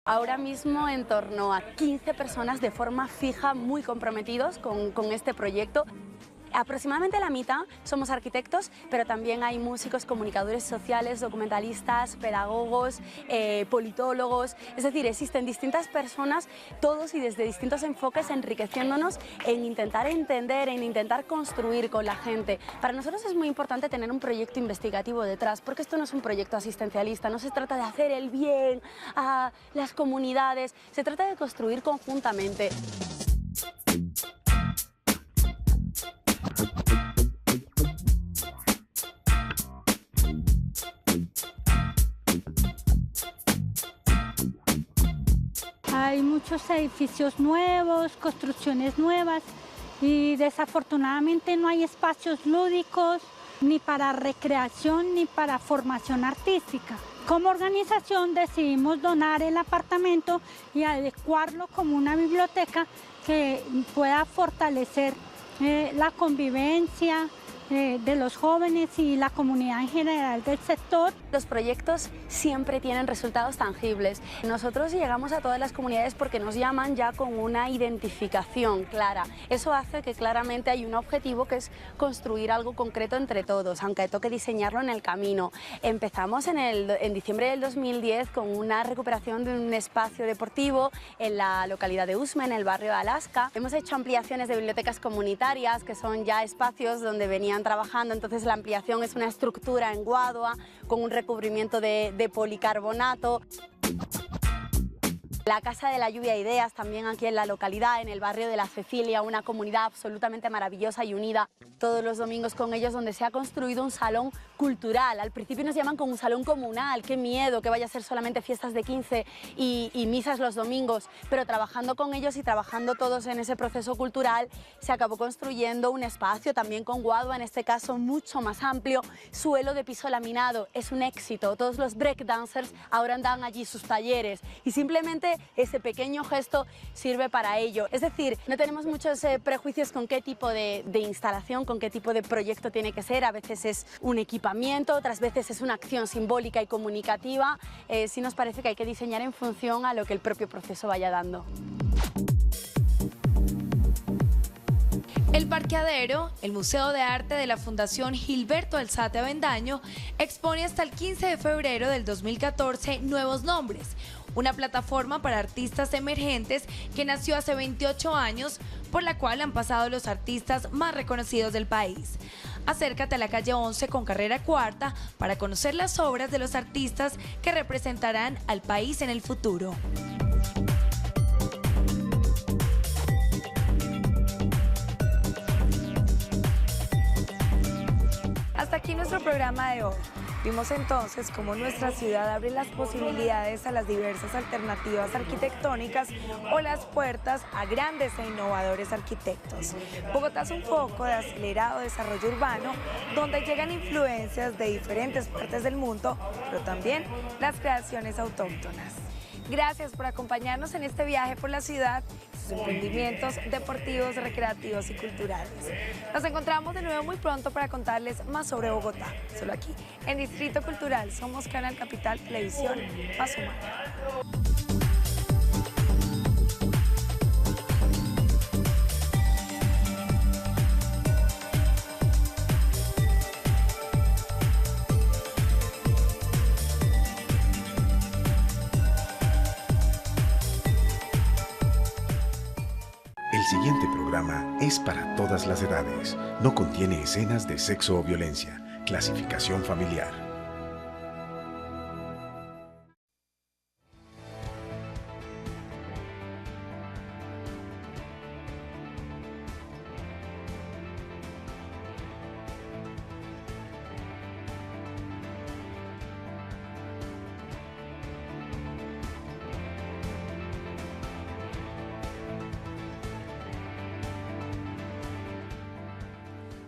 Ahora mismo en torno a 15 personas de forma fija, muy comprometidos con este proyecto. Aproximadamente la mitad somos arquitectos, pero también hay músicos, comunicadores sociales, documentalistas, pedagogos, politólogos. Es decir, existen distintas personas, todos y desde distintos enfoques, enriqueciéndonos en intentar entender, en intentar construir con la gente. Para nosotros es muy importante tener un proyecto investigativo detrás, porque esto no es un proyecto asistencialista, no se trata de hacer el bien a las comunidades, se trata de construir conjuntamente. Hay muchos edificios nuevos, construcciones nuevas y desafortunadamente no hay espacios lúdicos ni para recreación ni para formación artística. Como organización decidimos donar el apartamento y adecuarlo como una biblioteca que pueda fortalecer la convivencia de los jóvenes y la comunidad en general del sector. Los proyectos siempre tienen resultados tangibles. Nosotros llegamos a todas las comunidades porque nos llaman ya con una identificación clara. Eso hace que claramente hay un objetivo que es construir algo concreto entre todos, aunque toque diseñarlo en el camino. Empezamos en diciembre del 2010 con una recuperación de un espacio deportivo en la localidad de Usme, en el barrio de Alaska. Hemos hecho ampliaciones de bibliotecas comunitarias, que son ya espacios donde venían trabajando, entonces la ampliación es una estructura en guadua con un recubrimiento de policarbonato. La Casa de la Lluvia e Ideas, también aquí en la localidad, en el barrio de La Cecilia, una comunidad absolutamente maravillosa y unida todos los domingos con ellos, donde se ha construido un salón cultural. Al principio nos llaman como un salón comunal, qué miedo que vaya a ser solamente fiestas de 15 y misas los domingos, pero trabajando con ellos y trabajando todos en ese proceso cultural, se acabó construyendo un espacio también con guadua, en este caso mucho más amplio, suelo de piso laminado. Es un éxito, todos los breakdancers ahora dan allí sus talleres y simplemente ese pequeño gesto sirve para ello. Es decir, no tenemos muchos prejuicios con qué tipo de instalación, con qué tipo de proyecto tiene que ser. A veces es un equipamiento, otras veces es una acción simbólica y comunicativa. Sí nos parece que hay que diseñar en función a lo que el propio proceso vaya dando. El Parqueadero, el Museo de Arte de la Fundación Gilberto Alzate Avendaño, expone hasta el 15 de febrero del 2014 Nuevos Nombres, una plataforma para artistas emergentes que nació hace 28 años, por la cual han pasado los artistas más reconocidos del país. Acércate a la calle 11 con carrera cuarta para conocer las obras de los artistas que representarán al país en el futuro. Hasta aquí nuestro programa de hoy. Vimos entonces cómo nuestra ciudad abre las posibilidades a las diversas alternativas arquitectónicas o las puertas a grandes e innovadores arquitectos. Bogotá es un foco de acelerado desarrollo urbano donde llegan influencias de diferentes partes del mundo, pero también las creaciones autóctonas. Gracias por acompañarnos en este viaje por la ciudad, sus emprendimientos deportivos, recreativos y culturales. Nos encontramos de nuevo muy pronto para contarles más sobre Bogotá, solo aquí, en Distrito Cultural. Somos Canal Capital Televisión Más Humana. El siguiente programa es para todas las edades. No contiene escenas de sexo o violencia. Clasificación familiar.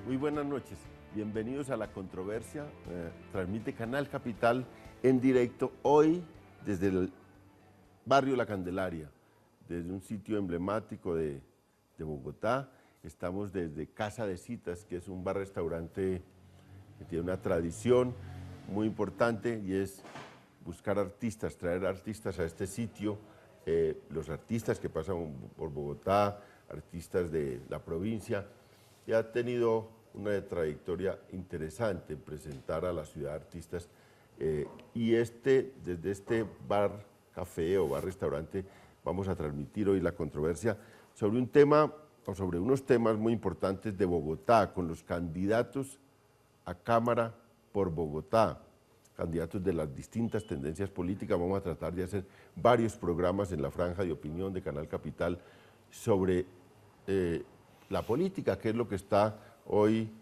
Muy buenas noches, bienvenidos a La Controversia, transmite Canal Capital en directo hoy desde el barrio La Candelaria, desde un sitio emblemático de Bogotá. Estamos desde Casa de Citas, que es un bar-restaurante que tiene una tradición muy importante y es buscar artistas, traer artistas a este sitio, los artistas que pasan por Bogotá, artistas de la provincia, y ha tenido una trayectoria interesante en presentar a la ciudad artistas, y desde este bar, café o bar restaurante vamos a transmitir hoy la controversia sobre un tema o sobre unos temas muy importantes de Bogotá, con los candidatos a Cámara por Bogotá, candidatos de las distintas tendencias políticas. Vamos a tratar de hacer varios programas en la franja de opinión de Canal Capital sobre la política, que es lo que está hoy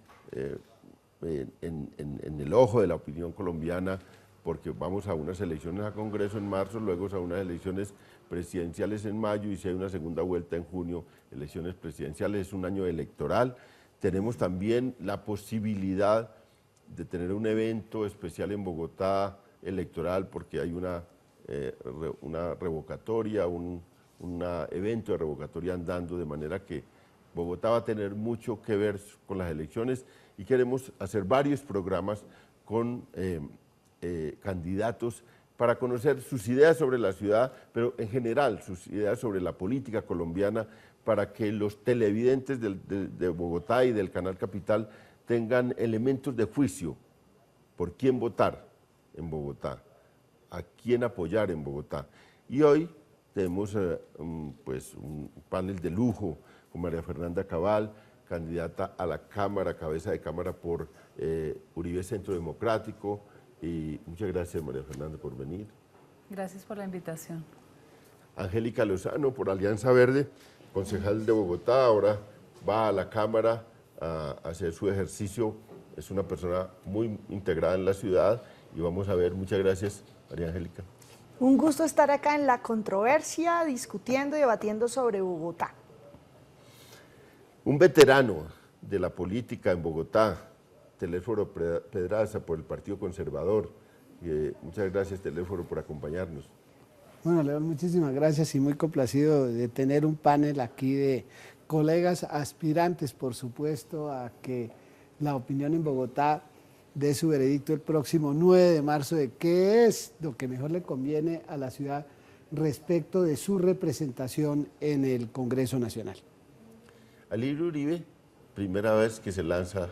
en el ojo de la opinión colombiana, porque vamos a unas elecciones a Congreso en marzo, luego a unas elecciones presidenciales en mayo, y si hay una segunda vuelta en junio, elecciones presidenciales. Es un año electoral. Tenemos también la posibilidad de tener un evento especial en Bogotá electoral, porque hay una revocatoria, un evento de revocatoria andando, de manera que Bogotá va a tener mucho que ver con las elecciones, y queremos hacer varios programas con candidatos para conocer sus ideas sobre la ciudad, pero en general sus ideas sobre la política colombiana, para que los televidentes de Bogotá y del Canal Capital tengan elementos de juicio por quién votar en Bogotá, a quién apoyar en Bogotá. Y hoy tenemos pues un panel de lujo con María Fernanda Cabal, candidata a la Cámara, cabeza de Cámara por Uribe Centro Democrático. Y muchas gracias, María Fernanda, por venir. Gracias por la invitación. Angélica Lozano, por Alianza Verde, concejal de Bogotá, ahora va a la Cámara a hacer su ejercicio. Es una persona muy integrada en la ciudad, y vamos a ver. Muchas gracias, María Angélica. Un gusto estar acá en La Controversia, discutiendo y debatiendo sobre Bogotá. Un veterano de la política en Bogotá, Telésforo Pedraza, por el Partido Conservador. Muchas gracias, Telésforo, por acompañarnos. Bueno, León, muchísimas gracias, y muy complacido de tener un panel aquí de colegas aspirantes, por supuesto, a que la opinión en Bogotá dé su veredicto el próximo 9 de marzo de qué es lo que mejor le conviene a la ciudad respecto de su representación en el Congreso Nacional. Alirio Uribe, primera vez que se lanza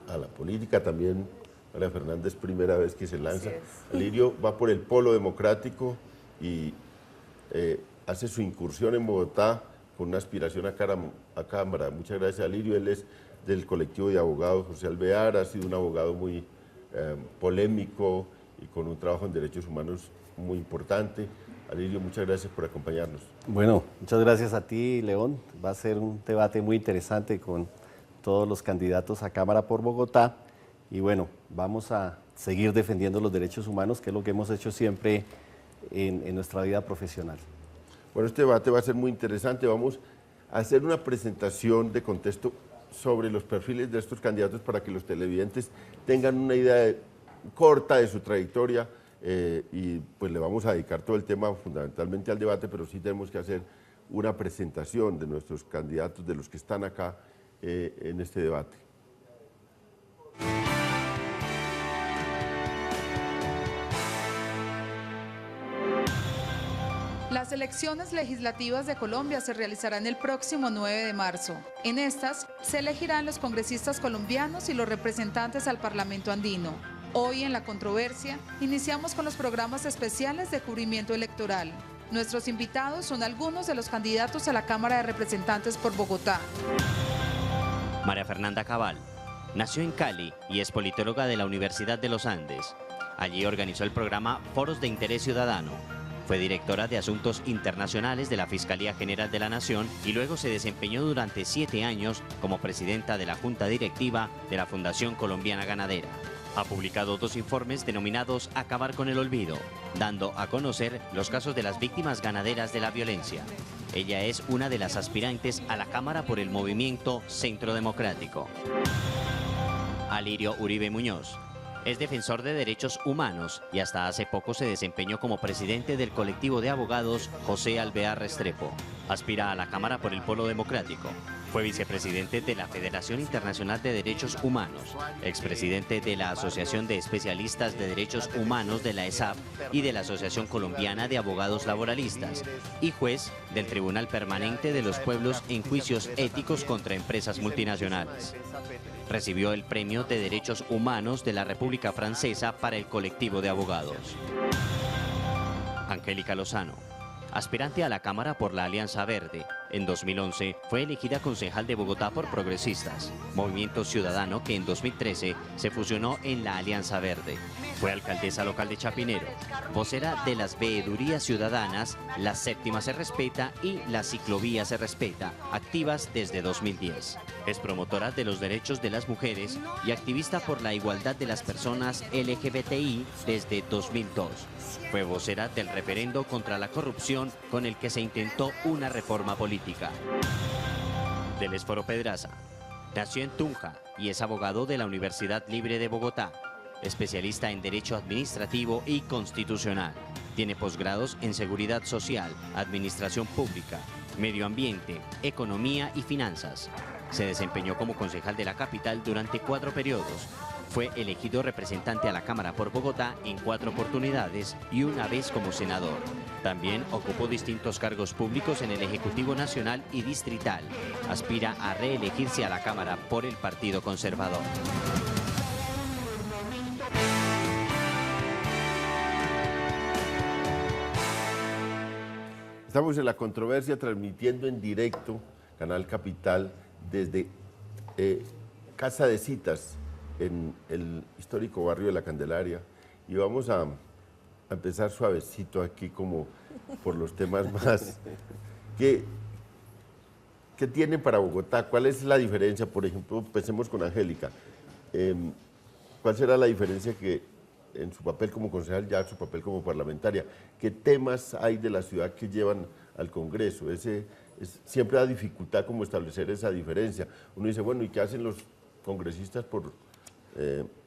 a la política, también María Fernández, primera vez que se lanza. Alirio va por el Polo Democrático y hace su incursión en Bogotá con una aspiración a Cámara. Muchas gracias, Alirio. Él es del colectivo de abogados José Alvear, ha sido un abogado muy polémico y con un trabajo en derechos humanos muy importante. Alirio, muchas gracias por acompañarnos. Bueno, muchas gracias a ti, León. Va a ser un debate muy interesante con todos los candidatos a Cámara por Bogotá, y bueno, vamos a seguir defendiendo los derechos humanos, que es lo que hemos hecho siempre en nuestra vida profesional. Bueno, este debate va a ser muy interesante. Vamos a hacer una presentación de contexto sobre los perfiles de estos candidatos para que los televidentes tengan una idea corta de su trayectoria, y pues le vamos a dedicar todo el tema fundamentalmente al debate, pero sí tenemos que hacer una presentación de nuestros candidatos, de los que están acá en este debate. Las elecciones legislativas de Colombia se realizarán el próximo 9 de marzo. En estas se elegirán los congresistas colombianos y los representantes al Parlamento andino. Hoy en La Controversia iniciamos con los programas especiales de cubrimiento electoral. Nuestros invitados son algunos de los candidatos a la Cámara de Representantes por Bogotá. María Fernanda Cabal nació en Cali y es politóloga de la Universidad de los Andes. Allí organizó el programa Foros de Interés Ciudadano. Fue directora de Asuntos Internacionales de la Fiscalía General de la Nación y luego se desempeñó durante 7 años como presidenta de la Junta Directiva de la Fundación Colombiana Ganadera. Ha publicado 2 informes denominados Acabar con el Olvido, dando a conocer los casos de las víctimas ganaderas de la violencia. Ella es una de las aspirantes a la Cámara por el movimiento Centro Democrático. Alirio Uribe Muñoz es defensor de derechos humanos y hasta hace poco se desempeñó como presidente del colectivo de abogados José Alvear Restrepo. Aspira a la Cámara por el Polo Democrático. Fue vicepresidente de la Federación Internacional de Derechos Humanos, expresidente de la Asociación de Especialistas de Derechos Humanos de la ESAP y de la Asociación Colombiana de Abogados Laboralistas, y juez del Tribunal Permanente de los Pueblos en juicios éticos contra empresas multinacionales. Recibió el Premio de Derechos Humanos de la República Francesa para el colectivo de abogados. Angélica Lozano, aspirante a la Cámara por la Alianza Verde, en 2011 fue elegida concejal de Bogotá por Progresistas, movimiento ciudadano que en 2013 se fusionó en la Alianza Verde. Fue alcaldesa local de Chapinero, vocera de las veedurías ciudadanas La Séptima se respeta y La Ciclovía se respeta, activas desde 2010. Es promotora de los derechos de las mujeres y activista por la igualdad de las personas LGBTI desde 2002. Fue vocera del referendo contra la corrupción con el que se intentó una reforma política. Delesforo Pedraza nació en Tunja y es abogado de la Universidad Libre de Bogotá, especialista en Derecho Administrativo y Constitucional. Tiene posgrados en Seguridad Social, Administración Pública, Medio Ambiente, Economía y Finanzas. Se desempeñó como concejal de la capital durante 4 periodos. Fue elegido representante a la Cámara por Bogotá en 4 oportunidades y una vez como senador. También ocupó distintos cargos públicos en el Ejecutivo Nacional y Distrital. Aspira a reelegirse a la Cámara por el Partido Conservador. Estamos en La Controversia transmitiendo en directo, Canal Capital, desde Casa de Citas, en el histórico barrio de La Candelaria, y vamos a empezar suavecito aquí como por los temas más ¿qué tiene para Bogotá? ¿Cuál es la diferencia? Por ejemplo, empecemos con Angélica. ¿Cuál será la diferencia que en su papel como concejal, ya su papel como parlamentaria, qué temas hay de la ciudad que llevan al Congreso? Siempre da dificultad como establecer esa diferencia. Uno dice, bueno, ¿y qué hacen los congresistas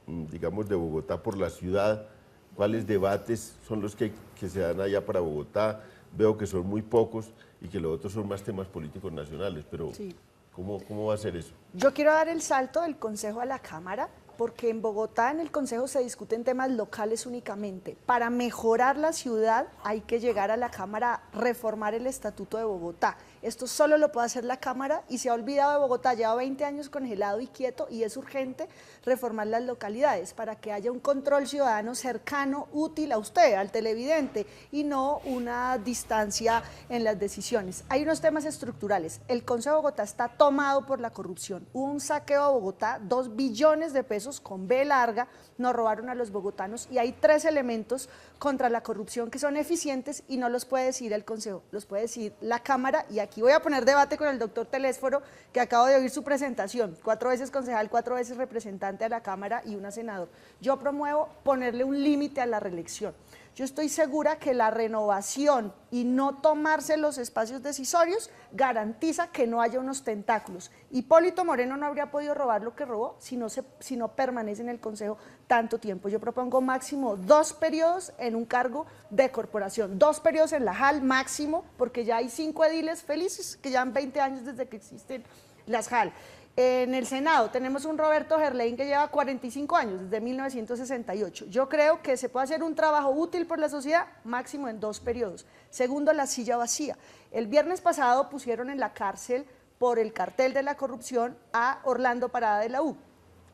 digamos, de Bogotá por la ciudad? ¿Cuáles debates son los que se dan allá para Bogotá? Veo que son muy pocos y que los otros son más temas políticos nacionales, pero sí. ¿Cómo va a ser eso? Yo quiero dar el salto del Consejo a la Cámara, porque en Bogotá en el Consejo se discuten temas locales únicamente. Para mejorar la ciudad hay que llegar a la Cámara a reformar el Estatuto de Bogotá. Esto solo lo puede hacer la Cámara y se ha olvidado de Bogotá, lleva 20 años congelado y quieto, y es urgente reformar las localidades para que haya un control ciudadano cercano, útil a usted, al televidente, y no una distancia en las decisiones. Hay unos temas estructurales. El Consejo de Bogotá está tomado por la corrupción. Hubo un saqueo a Bogotá, 2 billones de pesos con B larga, nos robaron a los bogotanos, y hay 3 elementos contra la corrupción que son eficientes y no los puede decir el Consejo, los puede decir la Cámara. Y aquí voy a poner debate con el doctor Telésforo, que acabo de oír su presentación, 4 veces concejal, 4 veces representante a la Cámara y una senador. Yo promuevo ponerle un límite a la reelección. Yo estoy segura que la renovación y no tomarse los espacios decisorios garantiza que no haya unos tentáculos. Hipólito Moreno no habría podido robar lo que robó si no permanece en el Consejo tanto tiempo. Yo propongo máximo 2 periodos en un cargo de corporación, 2 periodos en la JAL máximo, porque ya hay 5 ediles felices que llevan 20 años desde que existen las JAL. En el Senado tenemos un Roberto Gerlain que lleva 45 años, desde 1968. Yo creo que se puede hacer un trabajo útil por la sociedad máximo en 2 periodos. Segundo, la silla vacía. El viernes pasado pusieron en la cárcel por el cartel de la corrupción a Orlando Parada de la U.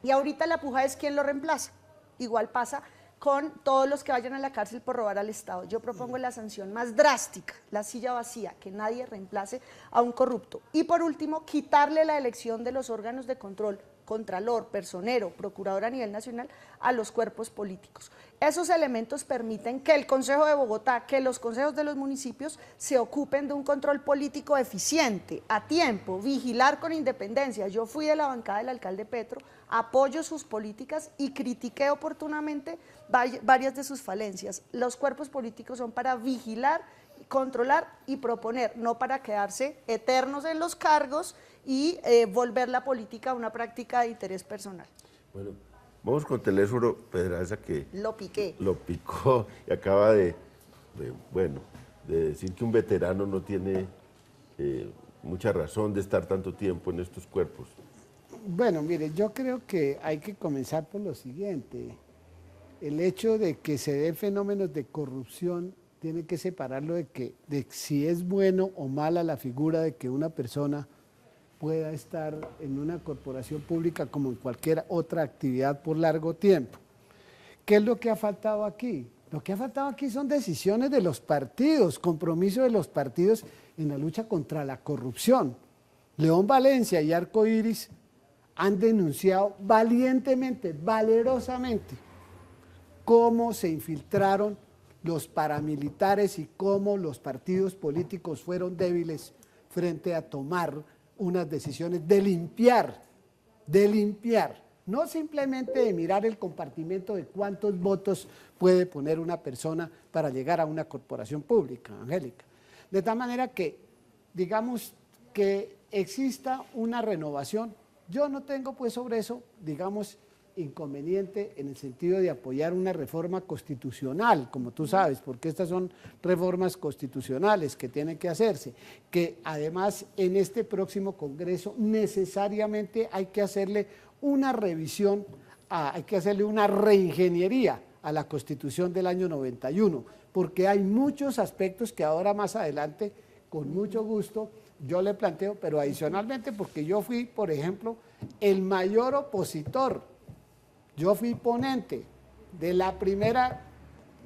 Y ahorita la puja es quién lo reemplaza. Igual pasa con todos los que vayan a la cárcel por robar al Estado. Yo propongo la sanción más drástica, la silla vacía, que nadie reemplace a un corrupto. Y por último, quitarle la elección de los órganos de control, contralor, personero, procurador a nivel nacional, a los cuerpos políticos. Esos elementos permiten que el Consejo de Bogotá, que los consejos de los municipios se ocupen de un control político eficiente, a tiempo, vigilar con independencia. Yo fui de la bancada del alcalde Petro, apoyo sus políticas y critiqué oportunamente varias de sus falencias. Los cuerpos políticos son para vigilar, controlar y proponer, no para quedarse eternos en los cargos y volver la política a una práctica de interés personal. Bueno, vamos con Telésforo Pedraza, que lo picó y acaba de decir que un veterano no tiene mucha razón de estar tanto tiempo en estos cuerpos. Bueno, mire, yo creo que hay que comenzar por lo siguiente. El hecho de que se den fenómenos de corrupción tiene que separarlo de si es bueno o mala la figura de que una persona pueda estar en una corporación pública como en cualquier otra actividad por largo tiempo. ¿Qué es lo que ha faltado aquí? Lo que ha faltado aquí son decisiones de los partidos, compromiso de los partidos en la lucha contra la corrupción. León Valencia y Arco Iris han denunciado valientemente, valerosamente, cómo se infiltraron los paramilitares y cómo los partidos políticos fueron débiles frente a tomar unas decisiones de limpiar, no simplemente de mirar el compartimento de cuántos votos puede poner una persona para llegar a una corporación pública, Angélica. De tal manera que, digamos, que exista una renovación. Yo no tengo pues sobre eso, digamos, inconveniente en el sentido de apoyar una reforma constitucional, como tú sabes, porque estas son reformas constitucionales que tienen que hacerse, que además en este próximo Congreso necesariamente hay que hacerle una revisión, hay que hacerle una reingeniería a la Constitución del año 91, porque hay muchos aspectos que ahora más adelante, con mucho gusto, yo le planteo, pero adicionalmente porque yo fui, por ejemplo, el mayor opositor. Yo fui ponente de la primera,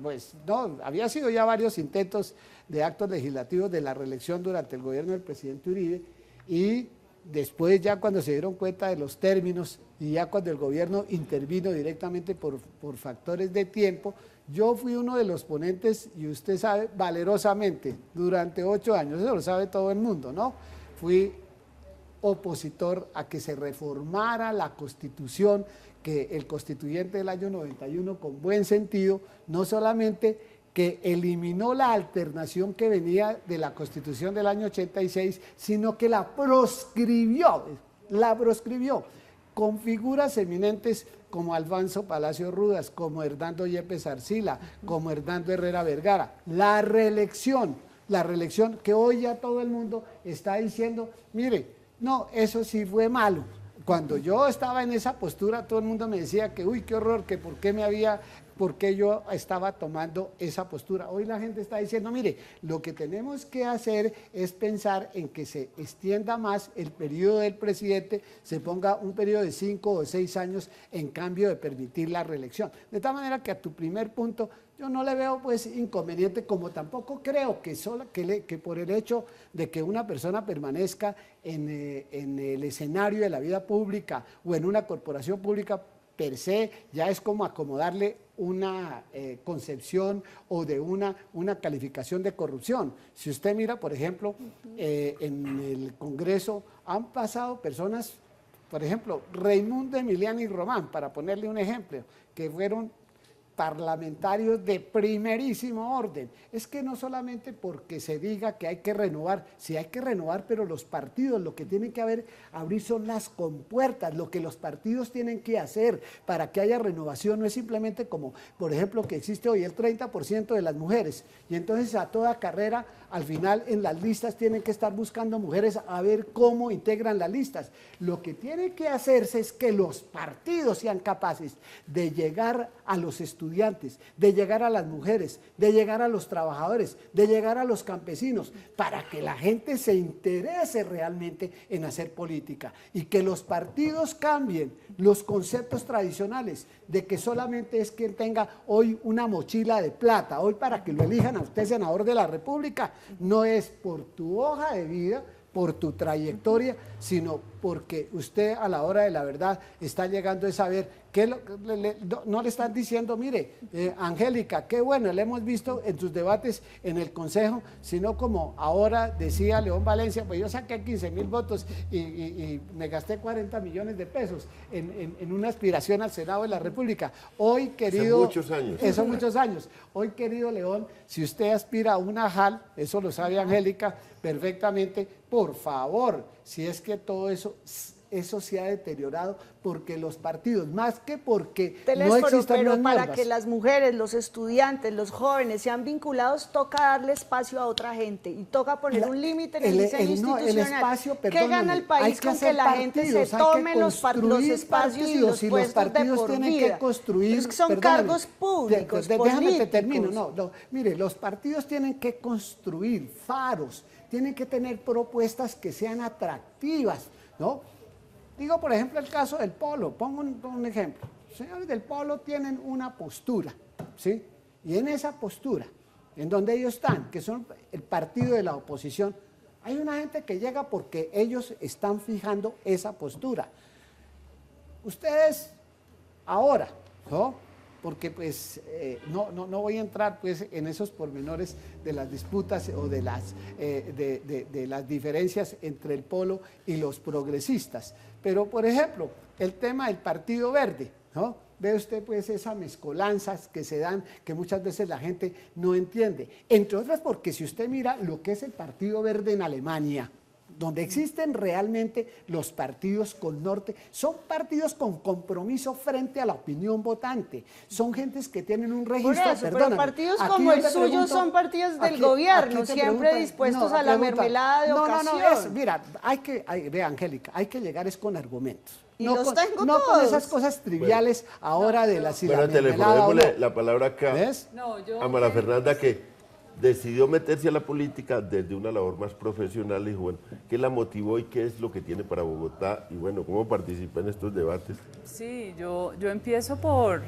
pues no, había sido ya varios intentos de actos legislativos de la reelección durante el gobierno del presidente Uribe, y después ya cuando se dieron cuenta de los términos y ya cuando el gobierno intervino directamente por factores de tiempo, yo fui uno de los ponentes, y usted sabe, valerosamente, durante 8 años, eso lo sabe todo el mundo, ¿no? Fui opositor a que se reformara la Constitución, que el constituyente del año 91 con buen sentido, no solamente que eliminó la alternación que venía de la Constitución del año 86, sino que la proscribió con figuras eminentes como Alfonso Palacio Rudas, como Hernando Yepes Arcila, como Hernando Herrera Vergara. La reelección que hoy ya todo el mundo está diciendo, mire, no, eso sí fue malo. Cuando yo estaba en esa postura, todo el mundo me decía que, uy, qué horror, que por qué yo estaba tomando esa postura. Hoy la gente está diciendo, mire, lo que tenemos que hacer es pensar en que se extienda más el periodo del presidente, se ponga un periodo de 5 o 6 años en cambio de permitir la reelección. De tal manera que a tu primer punto, yo no le veo pues inconveniente, como tampoco creo que por el hecho de que una persona permanezca en el escenario de la vida pública o en una corporación pública per se, ya es como acomodarle una concepción o de una calificación de corrupción. Si usted mira, por ejemplo, en el Congreso han pasado personas, por ejemplo, Raimundo Emiliani Román, para ponerle un ejemplo, que fueron parlamentarios de primerísimo orden. Es que no solamente porque se diga que hay que renovar, sí hay que renovar, pero los partidos lo que tienen que abrir son las compuertas, lo que los partidos tienen que hacer para que haya renovación. No es simplemente como, por ejemplo, que existe hoy el 30% de las mujeres, y entonces a toda carrera, al final en las listas tienen que estar buscando mujeres a ver cómo integran las listas. Lo que tiene que hacerse es que los partidos sean capaces de llegar a los estudiantes, de llegar a las mujeres, de llegar a los trabajadores, de llegar a los campesinos, para que la gente se interese realmente en hacer política, y que los partidos cambien los conceptos tradicionales de que solamente es quien tenga hoy una mochila de plata, hoy para que lo elijan a usted senador de la República, no es por tu hoja de vida, por tu trayectoria, sino porque usted a la hora de la verdad está llegando a saber que no le están diciendo, mire, Angélica, qué bueno, le hemos visto en sus debates en el Consejo, sino como ahora decía León Valencia, pues yo saqué 15.000 votos y me gasté 40 millones de pesos en una aspiración al Senado de la República. Hoy, querido... Son muchos años. Son muchos años. Hoy, querido León, si usted aspira a una JAL, eso lo sabe Angélica perfectamente, por favor, si es que todo eso eso se ha deteriorado porque los partidos, más que porque no Telésforo, existan pero unas para normas. que las mujeres, los estudiantes, los jóvenes sean vinculados, toca darle espacio a otra gente y toca poner un límite en el diseño institucional. El espacio, ¿Qué gana el hay país que con que hacer la gente se partidos, hay que tome los espacios y los partidos puestos de partidos por tienen vida? que construir, Pero es que son perdóneme, cargos públicos, déjame que termino, políticos. no, mire, los partidos tienen que construir faros, tienen que tener propuestas que sean atractivas, ¿no? Digo, por ejemplo, el caso del Polo, pongo un ejemplo. Los señores del Polo tienen una postura, ¿sí? Y en esa postura, en donde ellos están, que son el partido de la oposición, hay una gente que llega porque ellos están fijando esa postura. Ustedes ahora, ¿no? Porque pues no voy a entrar pues en esos pormenores de las disputas o de las diferencias entre el Polo y los progresistas. Pero, por ejemplo, el tema del Partido Verde, ¿no? Ve usted pues esas mezcolanzas que se dan, que muchas veces la gente no entiende. Entre otras porque si usted mira lo que es el Partido Verde en Alemania, donde existen realmente los partidos con norte, son partidos con compromiso frente a la opinión votante, son gentes que tienen un registro, Por eso, pero partidos como el suyo son partidos del gobierno, siempre dispuestos a la mermelada de ocasión. Mira, ve, Angélica, hay que llegar es con argumentos. Y No los con, tengo no con todos. esas cosas triviales ahora de la Bueno, telefonémosle la palabra acá a María Fernanda, que decidió meterse a la política desde una labor más profesional. Y dijo, bueno, ¿qué la motivó y qué es lo que tiene para Bogotá? Y bueno, ¿cómo participa en estos debates? Sí, yo empiezo por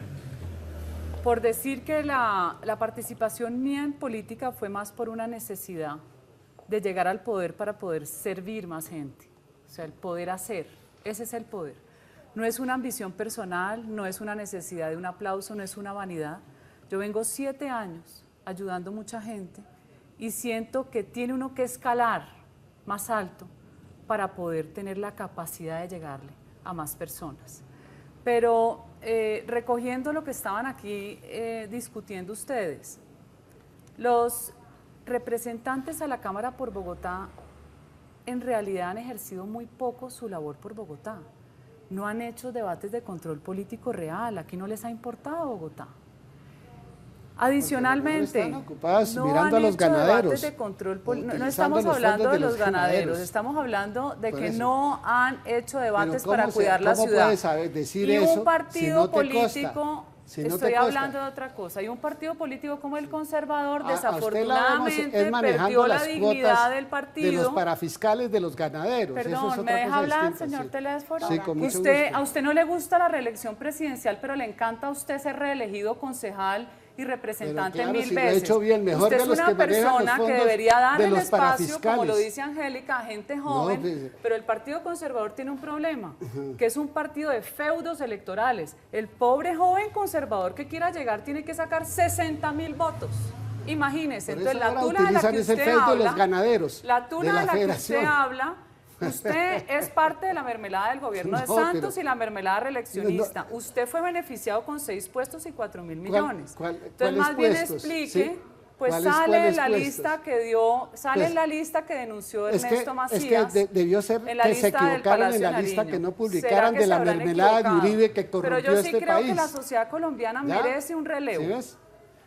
decir que la participación mía en política fue más por una necesidad de llegar al poder para poder servir más gente. O sea, el poder hacer, ese es el poder. No es una ambición personal, no es una necesidad de un aplauso, no es una vanidad. Yo vengo 7 años ayudando a mucha gente y siento que tiene uno que escalar más alto para poder tener la capacidad de llegarle a más personas. Pero recogiendo lo que estaban aquí discutiendo ustedes, los representantes a la Cámara por Bogotá en realidad han ejercido muy poco su labor por Bogotá. No han hecho debates de control político real, aquí no les ha importado Bogotá. Adicionalmente, están ocupadas no mirando han a los hecho ganaderos, debates de control político. No utilizando estamos los hablando fondos de de los los ganaderos, ganaderos. estamos hablando de Por que eso. no han hecho debates Pero para cuidar la ¿cómo ciudad. puedes decir y eso un partido si no te político, consta? Si no estoy te consta. hablando de otra cosa, y un partido político como el conservador A usted la vemos desafortunadamente manejando perdió la las dignidad cuotas del de partido. los parafiscales de los ganaderos. Eso es Perdón, otra ¿me deja cosa hablar, distinta, señor sí. Telésforo? Sí, con mucho Usted, gusto. a usted no le gusta la reelección presidencial, pero le encanta a usted ser reelegido concejal y representante Pero claro, 1000 si lo he veces. hecho bien, mejor usted de es los una que manejan los persona que fondos debería dar de el los espacio, como lo parafiscales. dice Angélica, a gente joven, pues, pero el Partido Conservador tiene un problema, que es un partido de feudos electorales. El pobre joven conservador que quiera llegar tiene que sacar 60.000 votos. Imagínese, Por entonces eso la ahora tuna de la que utilizan ese usted feudo de los habla, ganaderos la tuna de la de la que federación. usted habla, usted es parte de la mermelada del gobierno de No, Santos pero- y la mermelada reeleccionista. Usted fue beneficiado con 6 puestos y 4.000 millones. Entonces, ¿cuáles más bien puestos? explique, ¿Sí? pues ¿Cuáles sale en la puestos? lista que dio, sale Pues, en la lista que denunció Es que, Ernesto Macías. debió ser en la que se lista del equivocaron en Palacio la lista, Nariño. que no ¿Será publicaran que de se la habrán mermelada de equivocado? Uribe que Pero corrompió yo sí este creo país. que la sociedad colombiana ¿Ya? merece un relevo. ¿Sí ves?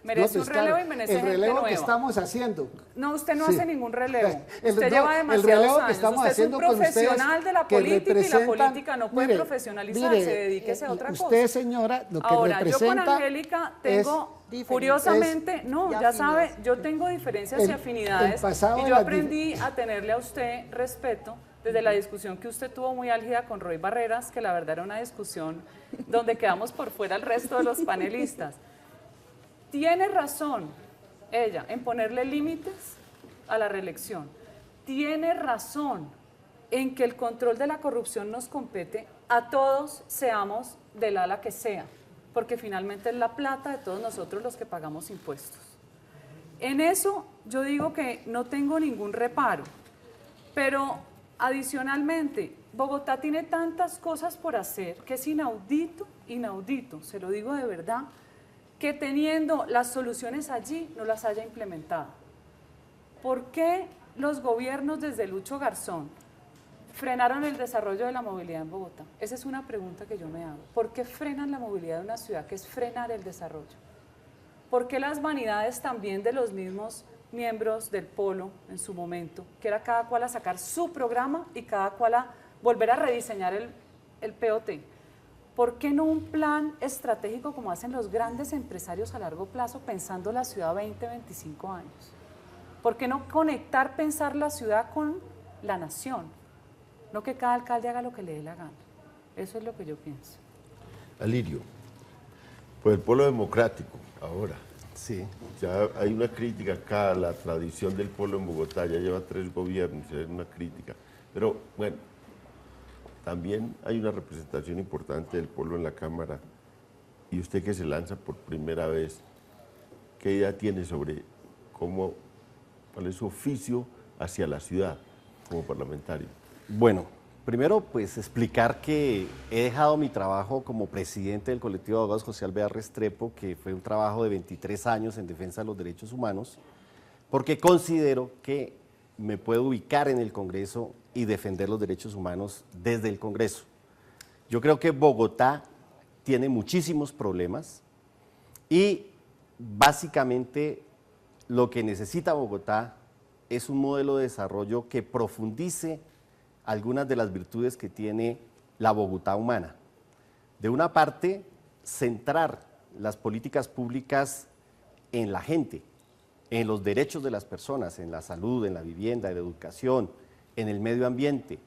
Merece No, pues un relevo claro, y merece el gente relevo nueva. que estamos haciendo. No, usted no Sí. hace ningún relevo. El- Usted no, lleva el demasiados relevo que años. estamos Usted es un haciendo con ustedes, profesional de la que política y la representan- política no puede mire, profesionalizarse, mire, dedíquese a otra cosa. Usted, señora, lo que Ahora, yo con representa Angélica tengo, es curiosamente, no, y ya sabe, afinidades. yo tengo diferencias y El afinidades pasado y de yo las aprendí a tenerle a usted respeto desde la discusión que usted tuvo muy álgida con Roy Barreras, que la verdad era una discusión donde quedamos por fuera el resto de los panelistas. Tiene razón ella en ponerle límites a la reelección. Tiene razón en que el control de la corrupción nos compete a todos, seamos del ala que sea, porque finalmente es la plata de todos nosotros los que pagamos impuestos. En eso yo digo que no tengo ningún reparo, pero adicionalmente Bogotá tiene tantas cosas por hacer que es inaudito, se lo digo de verdad, que teniendo las soluciones allí no las haya implementado. ¿Por qué los gobiernos desde Lucho Garzón frenaron el desarrollo de la movilidad en Bogotá. Esa es una pregunta que yo me hago. ¿Por qué frenan la movilidad de una ciudad, que es frenar el desarrollo? ¿Por qué las vanidades también de los mismos miembros del Polo en su momento, que era cada cual a sacar su programa y cada cual a volver a rediseñar el POT? ¿Por qué no un plan estratégico como hacen los grandes empresarios a largo plazo, pensando la ciudad 20, 25 años? ¿Por qué no conectar, pensar la ciudad con la nación? No que cada alcalde haga lo que le dé la gana. Eso es lo que yo pienso. Alirio, pues el Polo Democrático, ahora. Sí. Ya hay una crítica acá a la tradición del Polo en Bogotá, ya lleva 3 gobiernos, hay una crítica. Pero bueno, también hay una representación importante del Polo en la Cámara. Y usted que se lanza por primera vez, ¿qué idea tiene sobre cuál es su oficio hacia la ciudad como parlamentario? Bueno, primero pues explicar que he dejado mi trabajo como presidente del colectivo de abogados José Alvear Restrepo, que fue un trabajo de 23 años en defensa de los derechos humanos, porque considero que me puedo ubicar en el Congreso y defender los derechos humanos desde el Congreso. Yo creo que Bogotá tiene muchísimos problemas y básicamente lo que necesita Bogotá es un modelo de desarrollo que profundice algunas de las virtudes que tiene la Bogotá humana. De una parte, centrar las políticas públicas en la gente, en los derechos de las personas, en la salud, en la vivienda, en la educación, en el medio ambiente,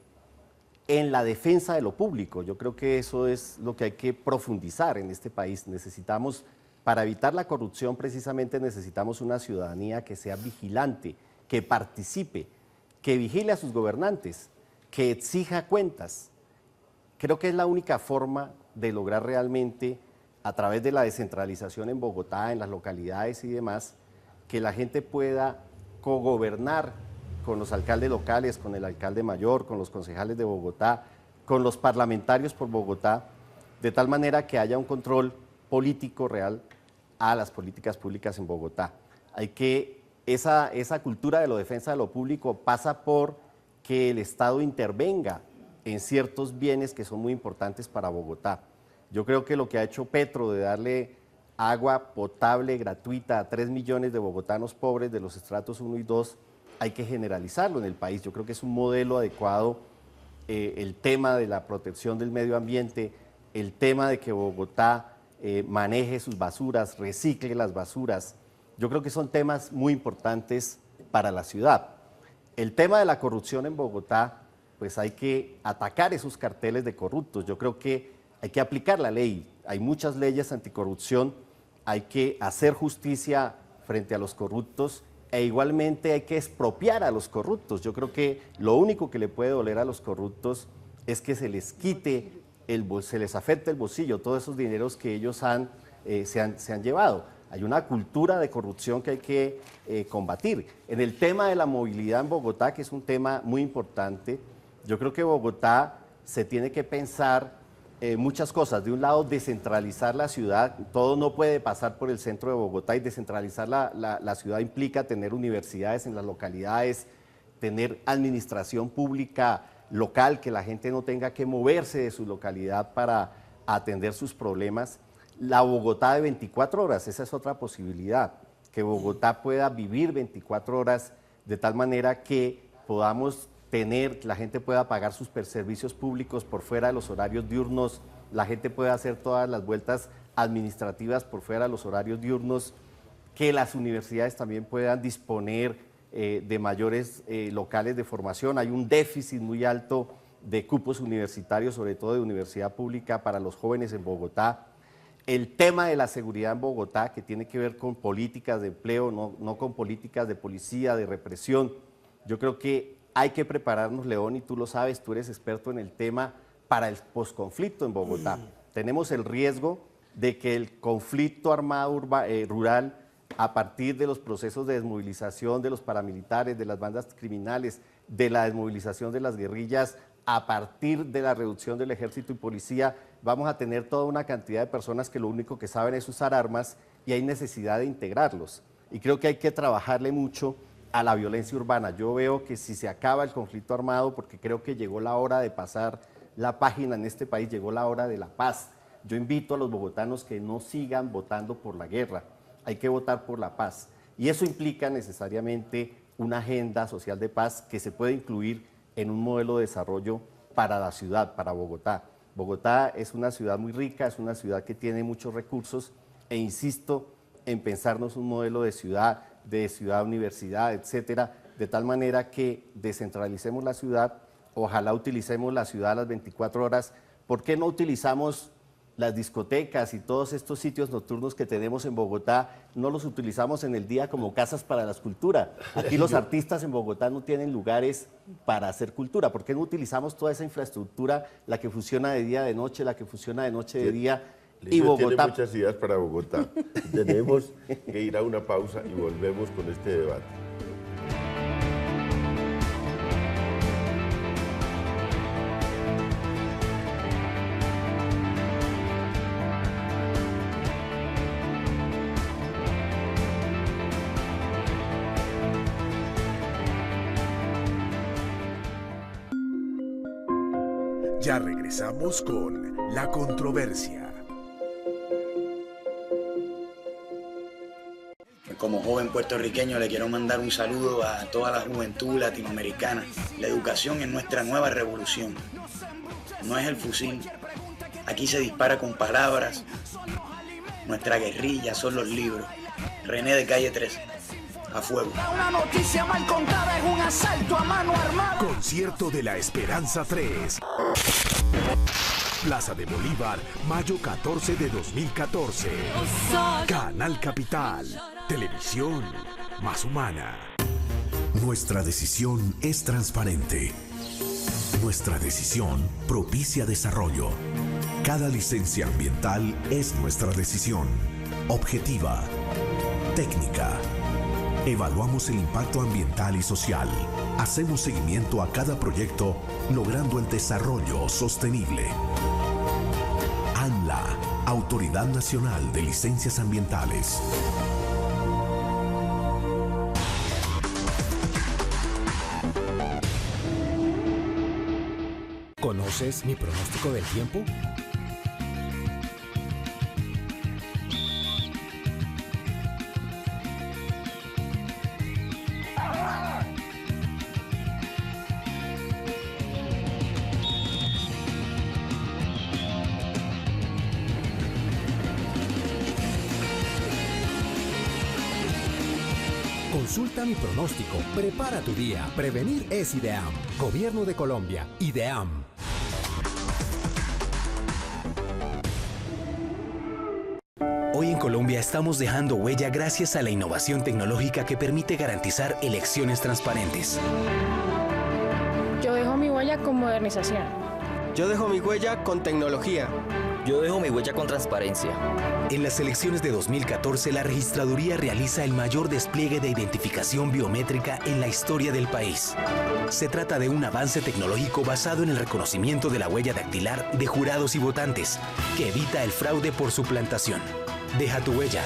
en la defensa de lo público. Yo creo que eso es lo que hay que profundizar en este país. Necesitamos, para evitar la corrupción, precisamente necesitamos una ciudadanía que sea vigilante, que participe, que vigile a sus gobernantes, que exija cuentas. Creo que es la única forma de lograr realmente, a través de la descentralización en Bogotá, en las localidades y demás, que la gente pueda cogobernar con los alcaldes locales, con el alcalde mayor, con los concejales de Bogotá, con los parlamentarios por Bogotá, de tal manera que haya un control político real a las políticas públicas en Bogotá. Esa cultura de la defensa de lo público pasa por que el Estado intervenga en ciertos bienes que son muy importantes para Bogotá. Yo creo que lo que ha hecho Petro de darle agua potable gratuita a 3 millones de bogotanos pobres de los estratos 1 y 2, hay que generalizarlo en el país. Yo creo que es un modelo adecuado, el tema de la protección del medio ambiente, el tema de que Bogotá maneje sus basuras, recicle las basuras. Yo creo que son temas muy importantes para la ciudad. El tema de la corrupción en Bogotá, pues hay que atacar esos carteles de corruptos. Yo creo que hay que aplicar la ley. Hay muchas leyes anticorrupción, hay que hacer justicia frente a los corruptos e igualmente hay que expropiar a los corruptos. Yo creo que lo único que le puede doler a los corruptos es que se les quite, se les afecte el bolsillo, todos esos dineros que ellos se han llevado. Hay una cultura de corrupción que hay que combatir. En el tema de la movilidad en Bogotá, que es un tema muy importante, yo creo que Bogotá se tiene que pensar muchas cosas. De un lado, descentralizar la ciudad. Todo no puede pasar por el centro de Bogotá y descentralizar la ciudad implica tener universidades en las localidades, tener administración pública local, que la gente no tenga que moverse de su localidad para atender sus problemas. La Bogotá de 24 horas, esa es otra posibilidad, que Bogotá pueda vivir 24 horas de tal manera que podamos tener, que la gente pueda pagar sus servicios públicos por fuera de los horarios diurnos, la gente pueda hacer todas las vueltas administrativas por fuera de los horarios diurnos, que las universidades también puedan disponer de mayores locales de formación. Hay un déficit muy alto de cupos universitarios, sobre todo de universidad pública para los jóvenes en Bogotá. El tema de la seguridad en Bogotá, que tiene que ver con políticas de empleo, no con políticas de policía, de represión. Yo creo que hay que prepararnos, León, y tú lo sabes, tú eres experto en el tema, para el posconflicto en Bogotá. Tenemos el riesgo de que el conflicto armado rural, a partir de los procesos de desmovilización de los paramilitares, de las bandas criminales, de la desmovilización de las guerrillas, a partir de la reducción del ejército y policía, vamos a tener toda una cantidad de personas que lo único que saben es usar armas y hay necesidad de integrarlos. Y creo que hay que trabajarle mucho a la violencia urbana. Yo veo que si se acaba el conflicto armado, porque creo que llegó la hora de pasar la página en este país, llegó la hora de la paz. Yo invito a los bogotanos que no sigan votando por la guerra, hay que votar por la paz. Y eso implica necesariamente una agenda social de paz que se puede incluir en un modelo de desarrollo para la ciudad, para Bogotá. Bogotá es una ciudad muy rica, es una ciudad que tiene muchos recursos e insisto en pensarnos un modelo de ciudad universidad, etcétera, de tal manera que descentralicemos la ciudad, ojalá utilicemos la ciudad a las 24 horas. ¿Por qué no utilizamos las discotecas y todos estos sitios nocturnos que tenemos en Bogotá, no los utilizamos en el día como casas para la escultura? Aquí los artistas en Bogotá no tienen lugares para hacer cultura. ¿Por qué no utilizamos toda esa infraestructura, la que funciona de día, de noche, la que funciona de noche, de día? Y Bogotá tiene muchas ideas para Bogotá. Tenemos que ir a una pausa y volvemos con este debate. Ya regresamos con La Controversia. Como joven puertorriqueño le quiero mandar un saludo a toda la juventud latinoamericana. La educación es nuestra nueva revolución. No es el fusil. Aquí se dispara con palabras. Nuestra guerrilla son los libros. René de Calle 13. A fuego. Una noticia mal contada es un asalto a mano armada. Concierto de la Esperanza 3. Plaza de Bolívar, mayo 14 de 2014. Canal Capital. Televisión más humana. Nuestra decisión es transparente. Nuestra decisión propicia desarrollo. Cada licencia ambiental es nuestra decisión. Objetiva. Técnica. Evaluamos el impacto ambiental y social. Hacemos seguimiento a cada proyecto, logrando el desarrollo sostenible. ANLA, Autoridad Nacional de Licencias Ambientales. ¿Conoces mi pronóstico del tiempo? Consulta mi pronóstico, prepara tu día. Prevenir es IDEAM. Gobierno de Colombia, IDEAM. Hoy en Colombia estamos dejando huella gracias a la innovación tecnológica que permite garantizar elecciones transparentes. Yo dejo mi huella con modernización. Yo dejo mi huella con tecnología. Yo dejo mi huella con transparencia. En las elecciones de 2014, la registraduría realiza el mayor despliegue de identificación biométrica en la historia del país. Se trata de un avance tecnológico basado en el reconocimiento de la huella dactilar de jurados y votantes, que evita el fraude por suplantación. Deja tu huella.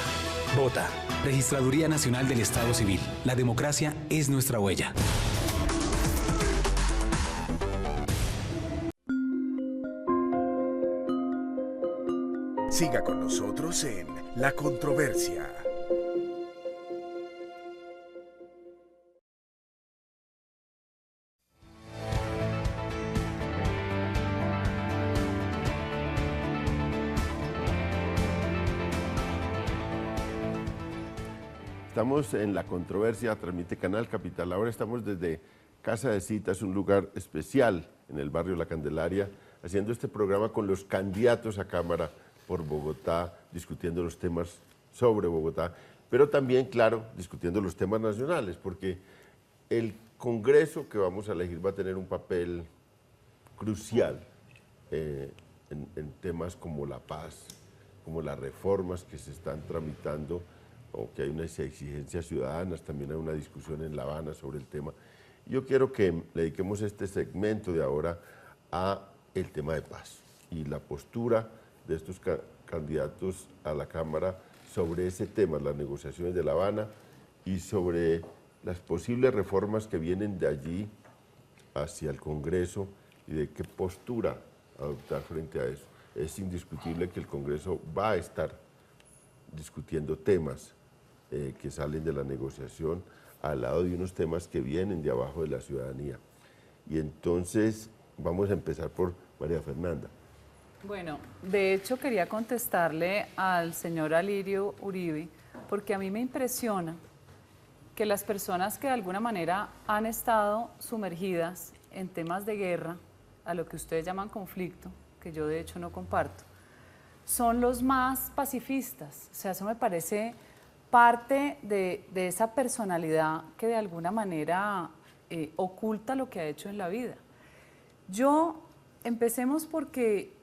Vota. Registraduría Nacional del Estado Civil. La democracia es nuestra huella. Siga con nosotros en La Controversia. Estamos en La Controversia, transmite Canal Capital. Ahora estamos desde Casa de Citas, un lugar especial en el barrio La Candelaria, haciendo este programa con los candidatos a Cámara por Bogotá, discutiendo los temas sobre Bogotá, pero también, claro, discutiendo los temas nacionales, porque el Congreso que vamos a elegir va a tener un papel crucial en temas como la paz, como las reformas que se están tramitando, o que hay unas exigencias ciudadanas, también hay una discusión en La Habana sobre el tema. Yo quiero que le dediquemos este segmento de ahora a el tema de paz y la postura de estos candidatos a la Cámara sobre ese tema, las negociaciones de La Habana y sobre las posibles reformas que vienen de allí hacia el Congreso y de qué postura adoptar frente a eso. Es indiscutible que el Congreso va a estar discutiendo temas que salen de la negociación al lado de unos temas que vienen de abajo de la ciudadanía. Y entonces vamos a empezar por María Fernanda. Bueno, de hecho quería contestarle al señor Alirio Uribe, porque a mí me impresiona que las personas que de alguna manera han estado sumergidas en temas de guerra, a lo que ustedes llaman conflicto, que yo de hecho no comparto, son los más pacifistas. O sea, eso me parece parte de esa personalidad que de alguna manera oculta lo que ha hecho en la vida. Empecemos porque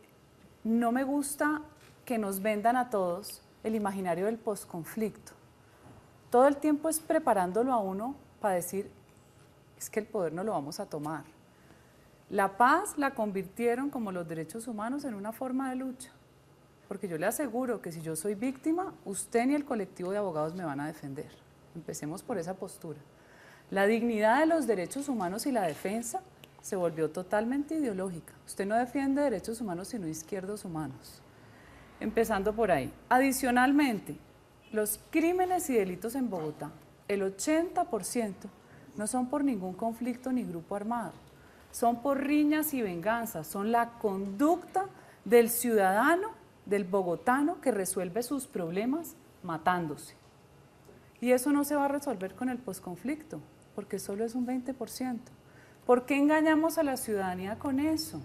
no me gusta que nos vendan a todos el imaginario del posconflicto. Todo el tiempo es preparándolo a uno para decir, es que el poder no lo vamos a tomar. La paz la convirtieron, como los derechos humanos, en una forma de lucha. Porque yo le aseguro que si yo soy víctima, usted ni el colectivo de abogados me van a defender. Empecemos por esa postura. La dignidad de los derechos humanos y la defensa se volvió totalmente ideológica. Usted no defiende derechos humanos sino izquierdos humanos. Empezando por ahí. Adicionalmente, los crímenes y delitos en Bogotá, el 80% no son por ningún conflicto ni grupo armado, son por riñas y venganzas, son la conducta del ciudadano, del bogotano que resuelve sus problemas matándose. Y eso no se va a resolver con el posconflicto, porque solo es un 20%. ¿Por qué engañamos a la ciudadanía con eso?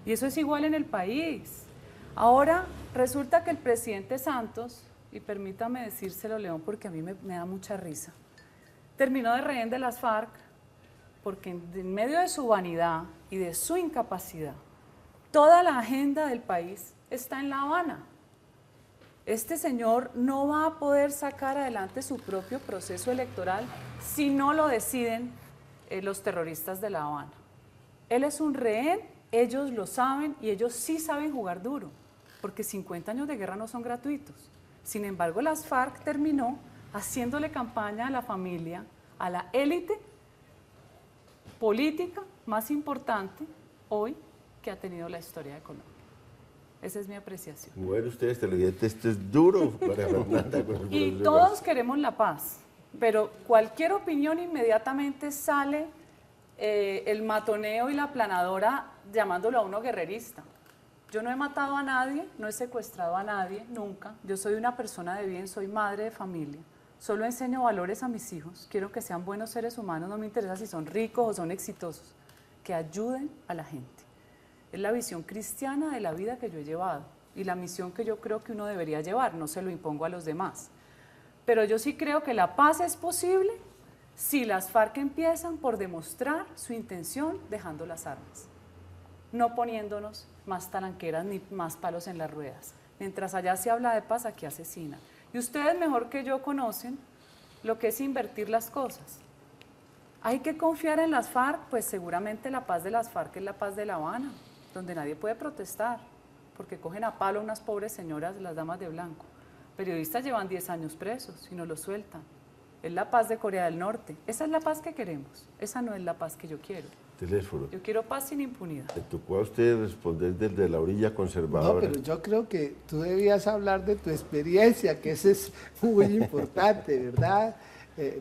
Y eso es igual en el país. Ahora resulta que el presidente Santos, y permítame decírselo, León, porque a mí me da mucha risa, terminó de rehén de las FARC porque en medio de su vanidad y de su incapacidad, toda la agenda del país está en La Habana. Este señor no va a poder sacar adelante su propio proceso electoral si no lo deciden los terroristas de La Habana. Él es un rehén, ellos lo saben y ellos sí saben jugar duro, porque 50 años de guerra no son gratuitos. Sin embargo, las FARC terminó haciéndole campaña a la familia, a la élite política más importante hoy que ha tenido la historia de Colombia. Esa es mi apreciación. Bueno, ustedes televidentes, esto es duro, María Fernanda. Y todos queremos la paz, pero cualquier opinión inmediatamente sale el matoneo y la aplanadora llamándolo a uno guerrerista. Yo no he matado a nadie, no he secuestrado a nadie, nunca. Yo soy una persona de bien, soy madre de familia. Solo enseño valores a mis hijos, quiero que sean buenos seres humanos, no me interesa si son ricos o son exitosos, que ayuden a la gente. Es la visión cristiana de la vida que yo he llevado y la misión que yo creo que uno debería llevar, no se lo impongo a los demás. Pero yo sí creo que la paz es posible si las FARC empiezan por demostrar su intención dejando las armas, no poniéndonos más talanqueras ni más palos en las ruedas. Mientras allá se habla de paz, aquí asesinan. Y ustedes mejor que yo conocen lo que es invertir las cosas. ¿Hay que confiar en las FARC? Pues seguramente la paz de las FARC es la paz de La Habana, donde nadie puede protestar, porque cogen a palo a unas pobres señoras, las damas de blanco. Periodistas llevan 10 años presos y no los sueltan. Es la paz de Corea del Norte. Esa es la paz que queremos. Esa no es la paz que yo quiero. Teléfono. Yo quiero paz sin impunidad. ¿Le tocó a usted responder desde la orilla conservadora? No, pero yo creo que tú debías hablar de tu experiencia, que eso es muy importante, ¿verdad,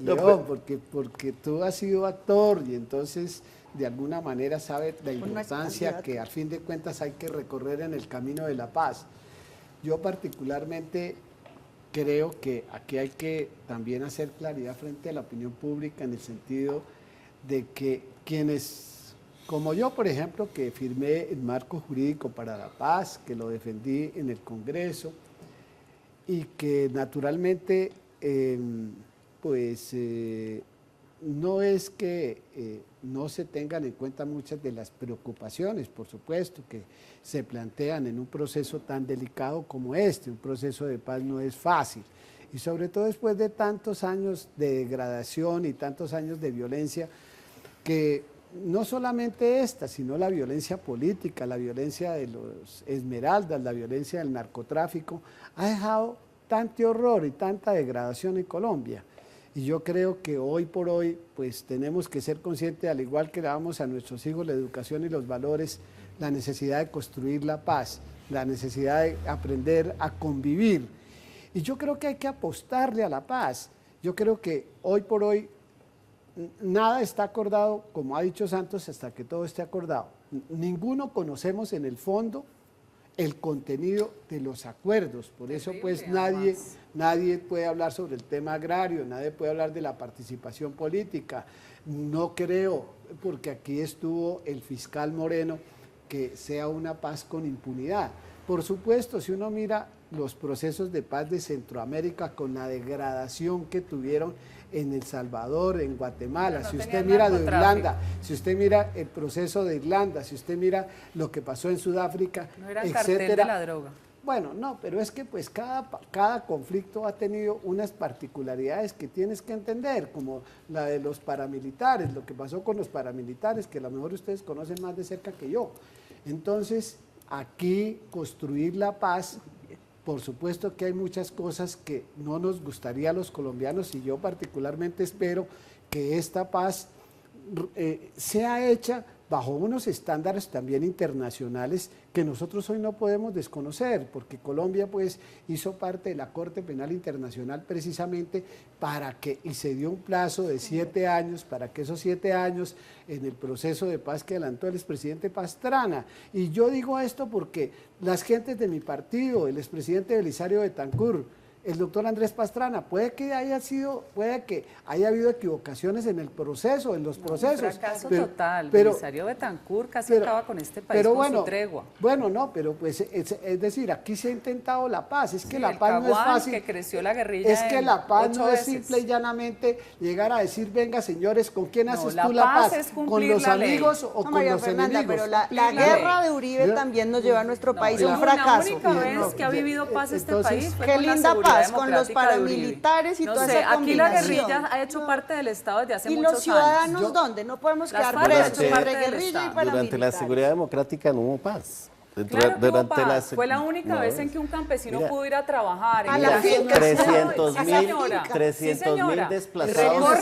León? Porque tú has sido actor y entonces de alguna manera sabes la importancia que a fin de cuentas hay que recorrer en el camino de la paz. Yo particularmente creo que aquí hay que también hacer claridad frente a la opinión pública en el sentido de que quienes, como yo por ejemplo, que firmé el marco jurídico para la paz, que lo defendí en el Congreso y que naturalmente no es que no se tengan en cuenta muchas de las preocupaciones, por supuesto, que se plantean en un proceso tan delicado como este. Un proceso de paz no es fácil y sobre todo después de tantos años de degradación y tantos años de violencia, que no solamente esta, sino la violencia política, la violencia de los Esmeraldas, la violencia del narcotráfico, ha dejado tanto horror y tanta degradación en Colombia. Y yo creo que hoy por hoy pues tenemos que ser conscientes, al igual que le damos a nuestros hijos la educación y los valores, la necesidad de construir la paz, la necesidad de aprender a convivir. Y yo creo que hay que apostarle a la paz. Yo creo que hoy por hoy nada está acordado, como ha dicho Santos, hasta que todo esté acordado. Ninguno conocemos en el fondo el contenido de los acuerdos, por eso pues nadie puede hablar sobre el tema agrario, nadie puede hablar de la participación política. No creo, porque aquí estuvo el fiscal Moreno, que sea una paz con impunidad. Por supuesto, si uno mira los procesos de paz de Centroamérica con la degradación que tuvieron en El Salvador, en Guatemala, si usted mira de Irlanda, si usted mira el proceso de Irlanda, si usted mira lo que pasó en Sudáfrica, no era el cartel de la droga. Bueno, no, pero es que pues cada conflicto ha tenido unas particularidades que tienes que entender, como la de los paramilitares, lo que pasó con los paramilitares, que a lo mejor ustedes conocen más de cerca que yo. Entonces, aquí construir la paz, por supuesto que hay muchas cosas que no nos gustaría a los colombianos y yo particularmente espero que esta paz sea hecha bajo unos estándares también internacionales que nosotros hoy no podemos desconocer, porque Colombia pues hizo parte de la Corte Penal Internacional precisamente para que, y se dio un plazo de 7 años, para que esos 7 años en el proceso de paz que adelantó el expresidente Pastrana. Y yo digo esto porque las gentes de mi partido, el expresidente Belisario Betancur, el doctor Andrés Pastrana, puede que haya habido equivocaciones en el proceso, en los procesos. Un fracaso total. Belisario Betancur casi acaba con este país con su tregua. Bueno, no, pero pues es decir, aquí se ha intentado la paz, es que la paz no es fácil. Que creció la guerrilla es que la paz no es simple y llanamente llegar a decir, venga señores, ¿con quién haces tú la paz? ¿Con los amigos o con los enemigos? Pero la guerra de Uribe también nos lleva a nuestro país a un fracaso. La única vez que ha vivido paz este país fue qué con la linda seguridad paz, con los paramilitares y toda esa aquí la guerrilla ha hecho parte del Estado desde hace muchos años. ¿Y los ciudadanos dónde? No podemos quedar presos entre guerrilla y paramilitares. Durante la seguridad democrática no hubo paz. Claro que hubo paz. Fue la única vez en que un campesino pudo ir a trabajar. A la finca. 300.000 desplazados.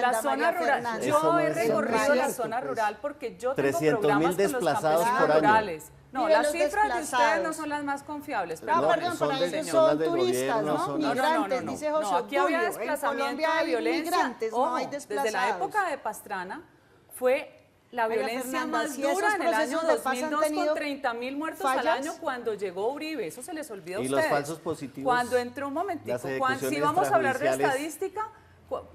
La zona rural. Yo he recorrido la zona rural porque yo tengo programas con los campesinos rurales. No, las cifras de ustedes no son las más confiables. Perdón, para ellos son turistas, ¿no? Migrantes, dice José Obdulio. Aquí había desplazamiento de violencia. Desde la época de Pastrana fue la violencia más dura en el año 2002 con 30.000 muertos al año cuando llegó Uribe. Eso se les olvida a ustedes. Y los falsos positivos. Cuando entró un momentico, si vamos a hablar de estadística,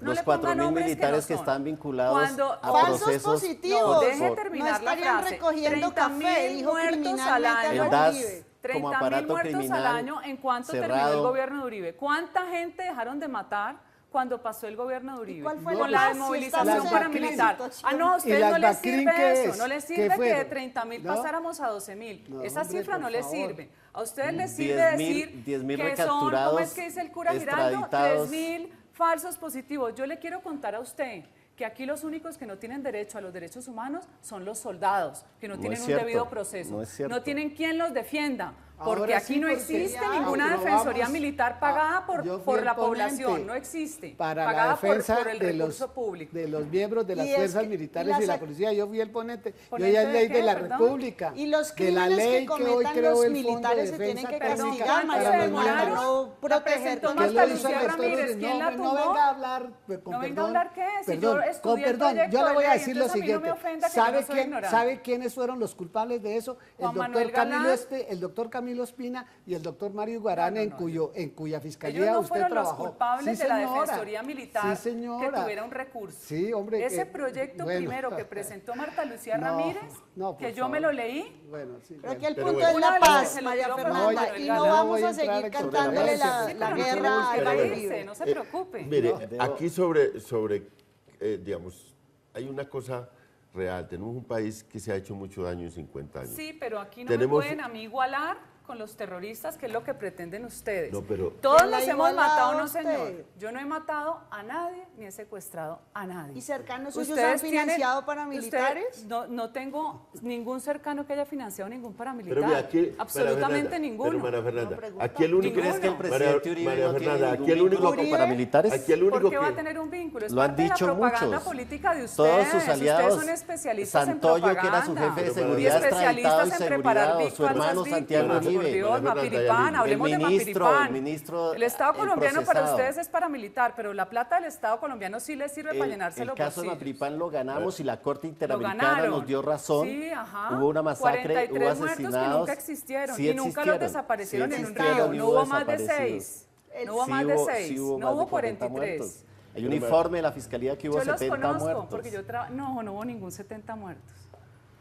no los 4.000 militares que están vinculados a procesos positivos. Deje terminar la frase. Recogiendo café, dijo muertos al año. 30.000 muertos al año en cuanto terminó el gobierno de Uribe. ¿Cuánta gente dejaron de matar cuando pasó el gobierno de Uribe? Con la desmovilización paramilitar. No, a ustedes no les sirve eso. No les sirve que de 30.000 pasáramos a 12.000. Esa cifra no les sirve. A ustedes les sirve decir que son, ¿cómo es que dice el cura Giraldo? 3.000 falsos positivos. Yo le quiero contar a usted que aquí los únicos que no tienen derecho a los derechos humanos son los soldados, que no tienen un debido proceso. No tienen quien los defienda. Porque aquí no existe ninguna defensoría militar pagada por la población, no existe. Para la defensa de los miembros de las fuerzas militares y la policía, yo fui el ponente. Yo ya es ley de la República. Y los crímenes que cometan los militares se tienen que castigar, para no proteger. Marta Lucía Ramírez, ¿quién la tumbó? No venga a hablar, no venga a hablar qué, si yo estudié el proyecto yo le voy a decir lo siguiente. ¿Sabe quiénes fueron los culpables de eso? El doctor Camilo Espina y el doctor Mario Guarán, en cuya fiscalía usted trabajó. Los culpables de la Defensoría Militar que tuviera un recurso. Sí, hombre. Ese proyecto primero que presentó Marta Lucía Ramírez, que yo me lo leí. Pero aquí el punto es la paz, María Fernanda, y no vamos a seguir cantándole la guerra a Uribe. No se preocupe. Mire, aquí digamos, hay una cosa real. Tenemos un país que se ha hecho mucho daño en 50 años. Sí, pero aquí no me pueden a mí igualar con los terroristas, que es lo que pretenden ustedes. No, pero... Todos ¿Quién la los hemos igualado matado, a no usted? señor. Yo no he matado a nadie, ni he secuestrado a nadie. ¿Y cercanos suyos ¿Ustedes han financiado tienen- paramilitares? ustedes- no tengo ningún cercano que haya financiado ningún paramilitar. Pero mira, aquí, absolutamente ninguno. Pero María Fernanda, aquí el único... ¿Crees que el presidente Uribe María no tiene Fernanda, ningún aquí el único... vínculo con paramilitares? Aquí el único ¿Por qué que... va a tener un vínculo? Es Lo han parte de dicho la propaganda muchos. política de ustedes. Todos sus aliados, Ustedes son especialistas Santoyo, en que era su propaganda. jefe de Y seguridad, especialistas extraditado y en preparar seguridad, o su hermano falsas Santiago víctimas. Por Uribe. Dios, Mapiripán, hablemos de Mapiripán. El Estado colombiano para ustedes es paramilitar, pero la plata del Estado colombiano sí les sirve para llenarse los El caso de bolsillos. Mapiripán lo ganamos y la Corte Interamericana ganaron. nos dio razón. Sí, ajá. Hubo una masacre, 43 hubo muertos asesinados. que nunca existieron Sí y nunca los existieron, desaparecieron sí en un existieron, río. y No hubo más de desaparecidos. 6. No hubo más de 6. Sí No hubo más de 40 43. muertos. Hay un informe de la Fiscalía que hubo Yo los 70 conozco muertos. porque yo no hubo ningún 70 muertos.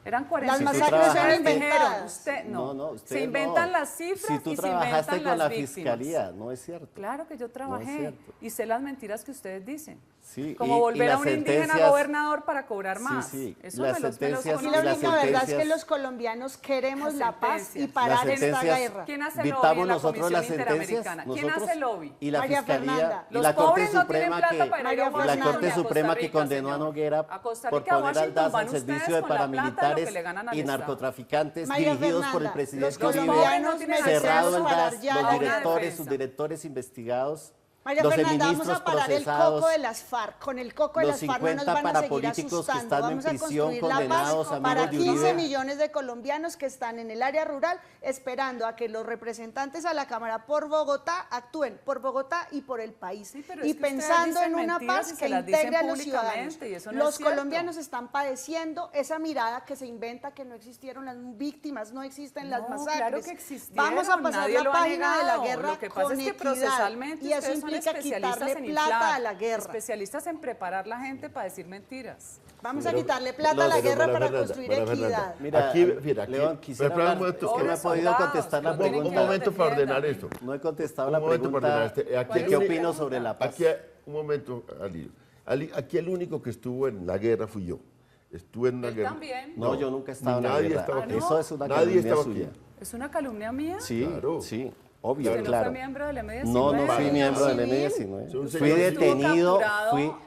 Eran 40. Las masacres son inventadas. Usted, no, usted se inventan no. las cifras Si tú y se trabajaste inventan con las la víctimas. Fiscalía, no es cierto. Claro que yo No trabajé es cierto. y sé las mentiras que ustedes dicen. Sí, Como y volver a las un indígena sentencias- gobernador para cobrar más. Sí, sí. Eso Las me los sentencias- Y la las única verdad es que sentencias- los colombianos queremos la paz y sentencias. parar Las esta sentencias- guerra. ¿Quién hace lobby Dictamos en la nosotros Comisión las sentencias, Interamericana? ¿Quién nosotros hace lobby? y la María Fiscalía Fernanda. y Los la Corte pobres no tienen Suprema plata que para ir a y la Washington Corte ni a Costa Suprema que Rica, condenó a señor. Noguera A Costa por Rica, a poner al Washington DAS van al servicio ustedes de con la plata de lo que paramilitares le ganan al y Estado. narcotraficantes María dirigidos por el Fernanda, presidente los Uribe, colombianos merecemos cerrado el parar DAS, ya los la guerra. directores, sus directores investigados, María los Fernanda, vamos ministros a parar el procesados, coco de las FARC. Con el coco de los las FARC no nos 50 van a seguir parapolíticos que asustando. están en Vamos a prisión construir la condenados, paz amigos para de 15 Uribe. millones de colombianos que están en el área rural esperando a que los representantes a la Cámara por Bogotá actúen por Bogotá y por el país. pero Y es que ustedes pensando en dicen una mentiras paz y se que las dicen integre a los ciudadanos. públicamente, y eso no Los es cierto. colombianos están padeciendo esa mirada que se inventa que no existieron las víctimas, no existen las No, masacres. claro que existieron, Vamos a pasar nadie la lo ha página de la negado. guerra Lo que pasa con es que equidad, procesalmente y eso ustedes son implica especialistas quitarle en plata inflar, a la guerra. especialistas en preparar la gente para decir mentiras. Vamos a quitarle plata a la guerra para construir equidad. Mira, Aquí, mira, aquí, León, quisiera espera un hablar, momento, es que no he podido contestar la pregunta. Un momento para ordenar esto. No he contestado Un la momento para pregunta. ordenar este. Aquí ¿Qué el único- opino sobre la paz? Aquí, un momento, Ali. Aquí el único que estuvo en la guerra fui yo. Estuve en una guerra. también. No, yo nunca he estado en la Nadie guerra. estaba aquí. Eso es una Nadie calumnia estaba suya. aquí. ¿Es una calumnia mía? Sí, Claro. sí, obvio, ¿Usted no claro. fue miembro del M19? No, no fui miembro del M19. Fui detenido,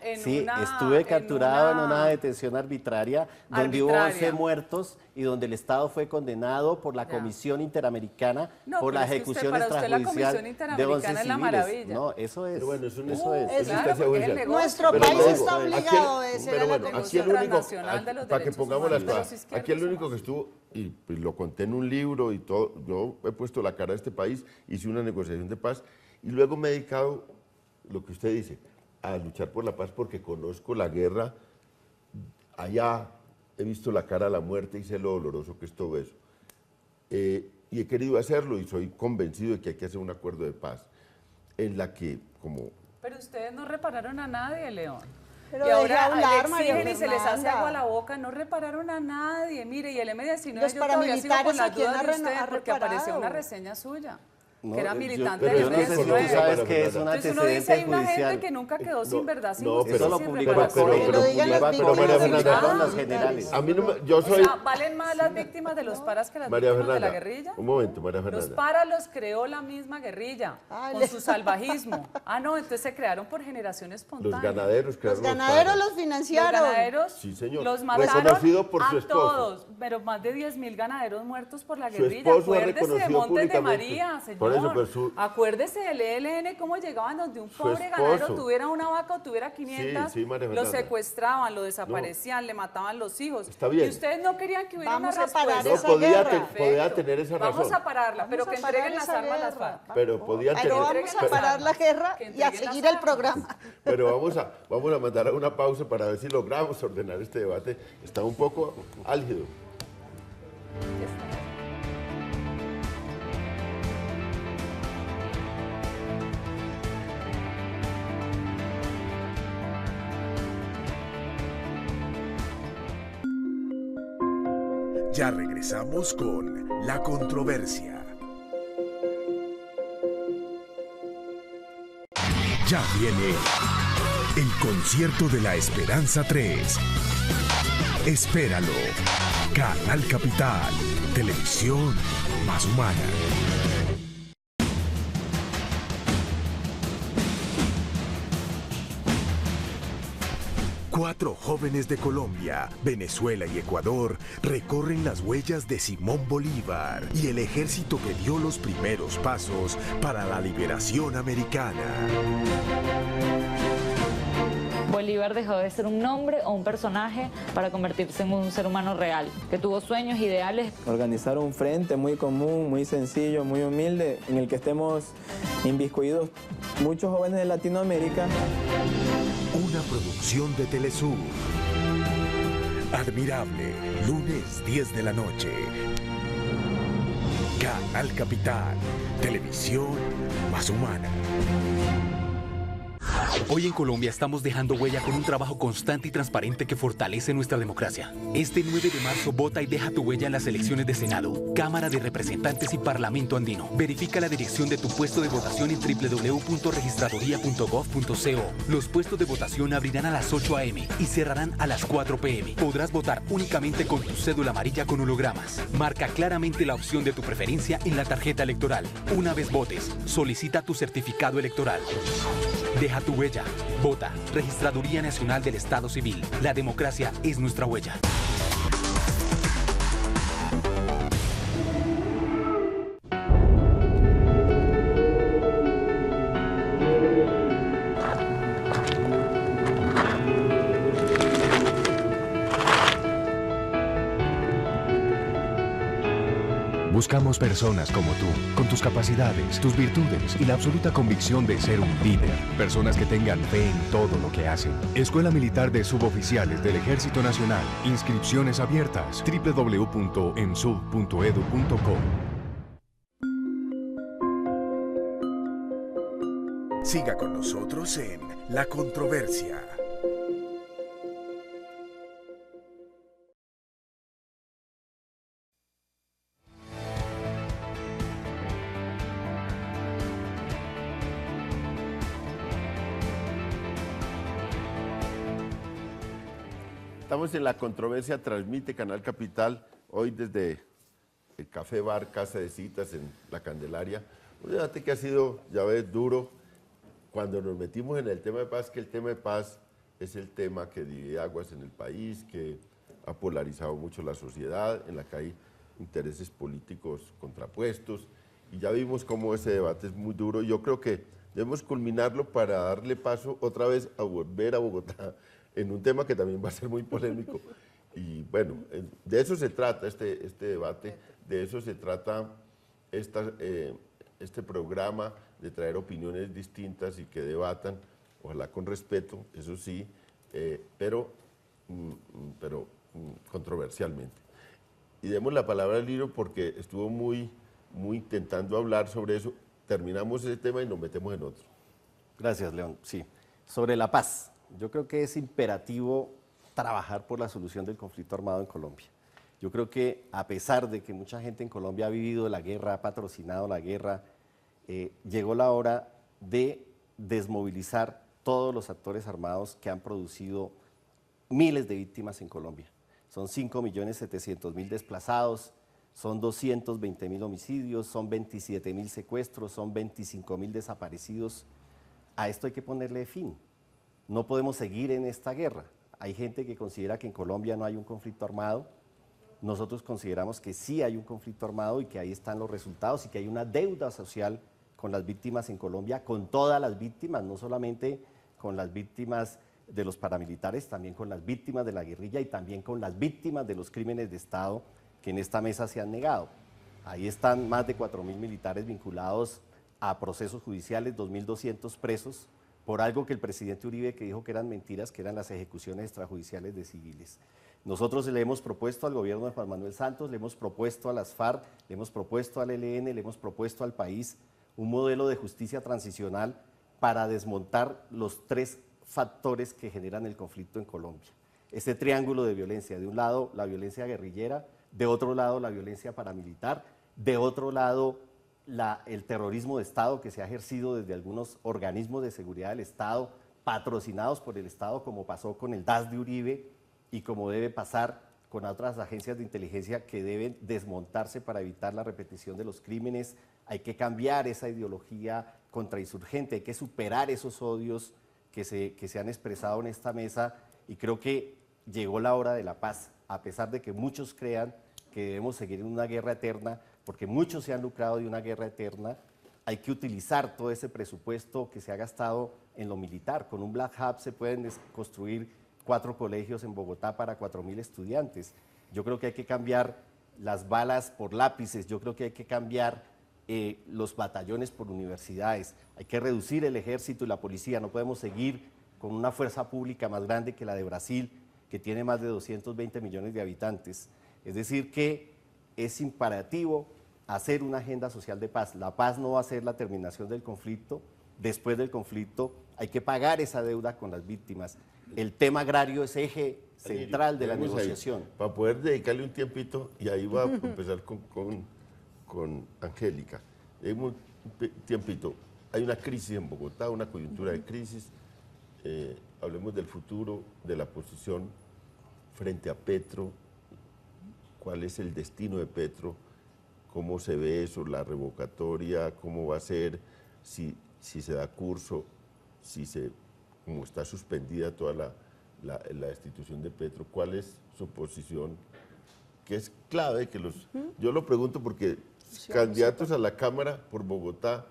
estuve capturado en una detención arbitraria donde hubo 11 muertos y donde el Estado fue condenado por la Comisión Interamericana No, por pero la es que usted- ejecución para usted la extrajudicial Comisión de Interamericana 11 es la civiles. maravilla. No, eso es. Pero bueno, es una eso es. instancia judicial. Nuestro Pero país luego, está aquí obligado a el- obedecer pero a la bueno, aquí Convención el único, Transnacional de los para que Derechos pongamos las Humanos, cosas, de los izquierdos aquí el único que estuvo, y pues lo conté en un libro y todo, yo he puesto la cara a este país, hice una negociación de paz y luego me he dedicado, lo que usted dice, a luchar por la paz porque conozco la guerra, allá he visto la cara a la muerte y sé lo doloroso que es todo eso. Y he querido hacerlo y soy convencido de que hay que hacer un acuerdo de paz en la que, como Pero ustedes no repararon a nadie, León. Pero y deje ahora hablar, le María exigen y se les hace Fernanda. agua a la boca, no repararon a nadie. Mire, y el M19 Los yo todavía sigo con paramilitares, las ¿a quién dudas de ha usted porque reparado? apareció una reseña suya. No, que era yo- militante pero del yo no sé si tú M19. sabes que es un Entonces uno dice, antecedente hay una judicial. gente que nunca quedó sin verdad, sin no, justicia, Eso lo sin publicó reparación. María María Fernanda Fernanda. los generales. a mí no me, yo O soy sea, ¿valen más las víctimas de los paras que las María víctimas de la Fernanda. guerrilla? Un momento, María Los Fernanda. paras los creó la misma guerrilla, con su salvajismo. No, entonces se crearon por generación espontánea. Los ganaderos crearon Los ganaderos paras. los financiaron. Los ganaderos Sí, señor. los mataron Reconocido por su a esposo. todos, pero más de 10.000 ganaderos muertos por la Su guerrilla. esposo ha Acuérdese de reconocido Montes de públicamente. María, señor. Por eso, pero su- Acuérdese del ELN, cómo llegaban donde un pobre esposo. ganadero tuviera una vaca o tuviera 500, Sí, María lo Fernanda. secuestraban, lo desaparecían, le mataban los hijos. Está bien. Y ustedes no querían que hubiera Vamos una a parar respuesta. No, esa guerra. podía tener esa razón. Vamos a pararla, pero Vamos que a parar entreguen las esa armas las guerra. FARC. Pero podían Pero tener. vamos a parar la guerra Que y a entreguen las seguir el armas. programa. Pero vamos a mandar a una pausa para ver si logramos ordenar este debate. Está un poco álgido. Ya regresamos con La Controversia. Ya viene el concierto de la Esperanza 3. Espéralo. Canal Capital, televisión más humana. Cuatro jóvenes de Colombia, Venezuela y Ecuador recorren las huellas de Simón Bolívar y el ejército que dio los primeros pasos para la liberación americana. Bolívar dejó de ser un nombre o un personaje para convertirse en un ser humano real, que tuvo sueños, ideales. Organizar un frente muy común, muy sencillo, muy humilde, en el que estemos inmiscuidos muchos jóvenes de Latinoamérica. Una producción de Telesur. Admirable, lunes 10 de la noche. Canal Capital, televisión más humana. Hoy en Colombia estamos dejando huella con un trabajo constante y transparente que fortalece nuestra democracia. Este 9 de marzo vota y deja tu huella en las elecciones de Senado, Cámara de Representantes y Parlamento Andino. Verifica la dirección de tu puesto de votación en www.registraduría.gov.co. Los puestos de votación abrirán a las 8 a.m. y cerrarán a las 4 p.m. Podrás votar únicamente con tu cédula amarilla con hologramas. Marca claramente la opción de tu preferencia en la tarjeta electoral. Una vez votes, solicita tu certificado electoral. Deja tu huella. Vota. Registraduría Nacional del Estado Civil. La democracia es nuestra huella. Buscamos personas como tú, con tus capacidades, tus virtudes y la absoluta convicción de ser un líder. Personas que tengan fe en todo lo que hacen. Escuela Militar de Suboficiales del Ejército Nacional. Inscripciones abiertas. www.ensub.edu.co. Siga con nosotros en La Controversia. Estamos en La Controversia, transmite Canal Capital, hoy desde el Café Bar Casa de Citas en La Candelaria. Un debate que ha sido, ya ves, duro cuando nos metimos en el tema de paz, que el tema de paz es el tema que divide aguas en el país, que ha polarizado mucho la sociedad, en la que hay intereses políticos contrapuestos, y ya vimos cómo ese debate es muy duro. Yo creo que debemos culminarlo para darle paso otra vez a volver a Bogotá, en un tema que también va a ser muy polémico. Y bueno, de eso se trata este debate, de eso se trata este programa, de traer opiniones distintas y que debatan, ojalá con respeto, eso sí, pero controversialmente. Y demos la palabra al Liro porque estuvo muy intentando hablar sobre eso. Terminamos ese tema y nos metemos en otro. Gracias, León. Sí, sobre la paz. Yo creo que es imperativo trabajar por la solución del conflicto armado en Colombia. Yo creo que a pesar de que mucha gente en Colombia ha vivido la guerra, ha patrocinado la guerra, llegó la hora de desmovilizar todos los actores armados que han producido miles de víctimas en Colombia. Son 5.700.000 desplazados, son 220.000 homicidios, son 27.000 secuestros, son 25.000 desaparecidos. A esto hay que ponerle fin. No podemos seguir en esta guerra. Hay gente que considera que en Colombia no hay un conflicto armado. Nosotros consideramos que sí hay un conflicto armado y que ahí están los resultados y que hay una deuda social con las víctimas en Colombia, con todas las víctimas, no solamente con las víctimas de los paramilitares, también con las víctimas de la guerrilla y también con las víctimas de los crímenes de Estado que en esta mesa se han negado. Ahí están más de 4.000 militares vinculados a procesos judiciales, 2.200 presos, por algo que el presidente Uribe que dijo que eran mentiras, que eran las ejecuciones extrajudiciales de civiles. Nosotros le hemos propuesto al gobierno de Juan Manuel Santos, le hemos propuesto a las FARC, le hemos propuesto al ELN, le hemos propuesto al país un modelo de justicia transicional para desmontar los tres factores que generan el conflicto en Colombia. Este triángulo de violencia, de un lado la violencia guerrillera, de otro lado la violencia paramilitar, de otro lado el terrorismo de Estado que se ha ejercido desde algunos organismos de seguridad del Estado, patrocinados por el Estado, como pasó con el DAS de Uribe y como debe pasar con otras agencias de inteligencia que deben desmontarse para evitar la repetición de los crímenes. Hay que cambiar esa ideología contrainsurgente, hay que superar esos odios que se han expresado en esta mesa, y creo que llegó la hora de la paz, a pesar de que muchos crean que debemos seguir en una guerra eterna, porque muchos se han lucrado de una guerra eterna. Hay que utilizar todo ese presupuesto que se ha gastado en lo militar. Con un Black Hub se pueden construir 4 colegios en Bogotá para 4.000 estudiantes. Yo creo que hay que cambiar las balas por lápices, yo creo que hay que cambiar los batallones por universidades, hay que reducir el ejército y la policía, no podemos seguir con una fuerza pública más grande que la de Brasil, que tiene más de 220 millones de habitantes. Es decir, que es imperativo hacer una agenda social de paz. La paz no va a ser la terminación del conflicto. Después del conflicto hay que pagar esa deuda con las víctimas. El tema agrario es eje central de la negociación. Para poder dedicarle un tiempito, y ahí va a empezar con Angélica. Un tiempito. Hay una crisis en Bogotá, una coyuntura de crisis. Hablemos del futuro, de la posición frente a Petro. ¿Cuál es el destino de Petro? ¿Cómo se ve eso, la revocatoria? ¿Cómo va a ser? Si se da curso, como está suspendida toda la destitución de Petro, ¿cuál es su posición? Que es clave que yo lo pregunto porque candidatos a la Cámara por Bogotá,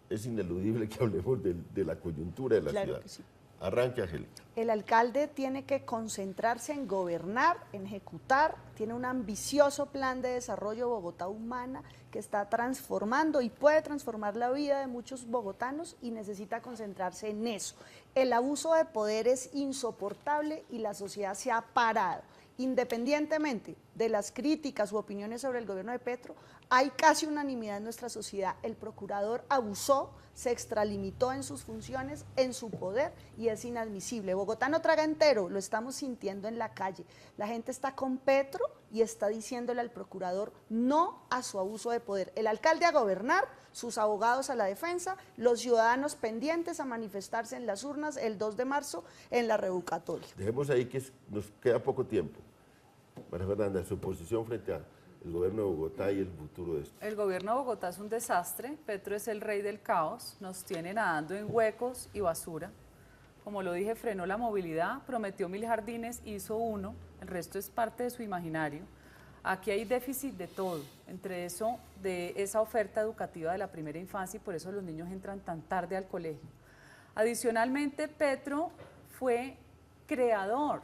es ineludible que hablemos de la coyuntura de la ciudad. Que sí. Arranque, Angélica. El alcalde tiene que concentrarse en gobernar, en ejecutar, tiene un ambicioso plan de desarrollo Bogotá Humana que está transformando y puede transformar la vida de muchos bogotanos, y necesita concentrarse en eso. El abuso de poder es insoportable y la sociedad se ha parado. Independientemente de las críticas u opiniones sobre el gobierno de Petro, hay casi unanimidad en nuestra sociedad. El procurador abusó, se extralimitó en sus funciones, en su poder, y es inadmisible. Bogotá no traga entero, lo estamos sintiendo en la calle. La gente está con Petro y está diciéndole al procurador no a su abuso de poder. El alcalde a gobernar, sus abogados a la defensa, los ciudadanos pendientes a manifestarse en las urnas el 2 de marzo en la revocatoria. Dejemos ahí que nos queda poco tiempo. María Fernanda, su posición frente al gobierno de Bogotá y el futuro de esto. El gobierno de Bogotá es un desastre. Petro es el rey del caos, nos tiene nadando en huecos y basura. Como lo dije, frenó la movilidad, prometió 1000 jardines, hizo 1, el resto es parte de su imaginario. Aquí hay déficit de todo, entre eso, de esa oferta educativa de la primera infancia, y por eso los niños entran tan tarde al colegio. Adicionalmente, Petro fue creador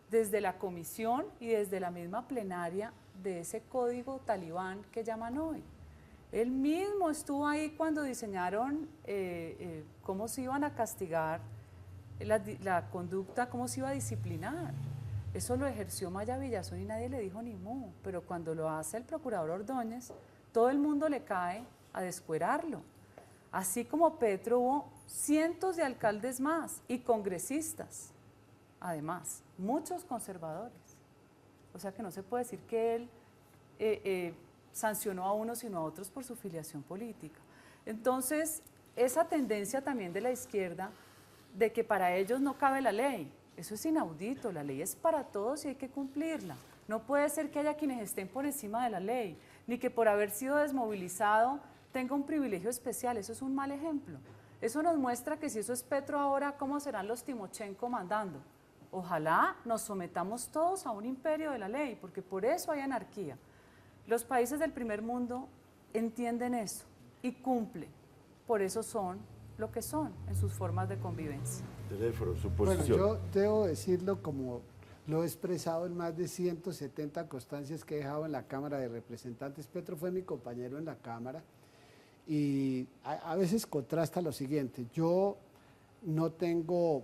desde la comisión y desde la misma plenaria de ese código talibán que llaman hoy. Él mismo estuvo ahí cuando diseñaron cómo se iban a castigar la conducta, cómo se iba a disciplinar. Eso lo ejerció Maya Villazón y nadie le dijo ni mu, pero cuando lo hace el procurador Ordóñez, todo el mundo le cae a descuerarlo. Así como Petro, hubo cientos de alcaldes más y congresistas, además, muchos conservadores. O sea que no se puede decir que él sancionó a unos sino a otros por su filiación política. Entonces, esa tendencia también de la izquierda de que para ellos no cabe la ley, eso es inaudito. La ley es para todos y hay que cumplirla. No puede ser que haya quienes estén por encima de la ley, ni que por haber sido desmovilizado tenga un privilegio especial. Eso es un mal ejemplo. Eso nos muestra que si eso es Petro ahora, ¿cómo serán los Timochenko mandando? Ojalá nos sometamos todos a un imperio de la ley, porque por eso hay anarquía. Los países del primer mundo entienden eso y cumplen. Por eso son lo que son en sus formas de convivencia. Teléfono, su Bueno, posición. yo debo decirlo como lo he expresado en más de 170 constancias que he dejado en la Cámara de Representantes. Petro fue mi compañero en la Cámara y a veces contrasta lo siguiente. Yo no tengo,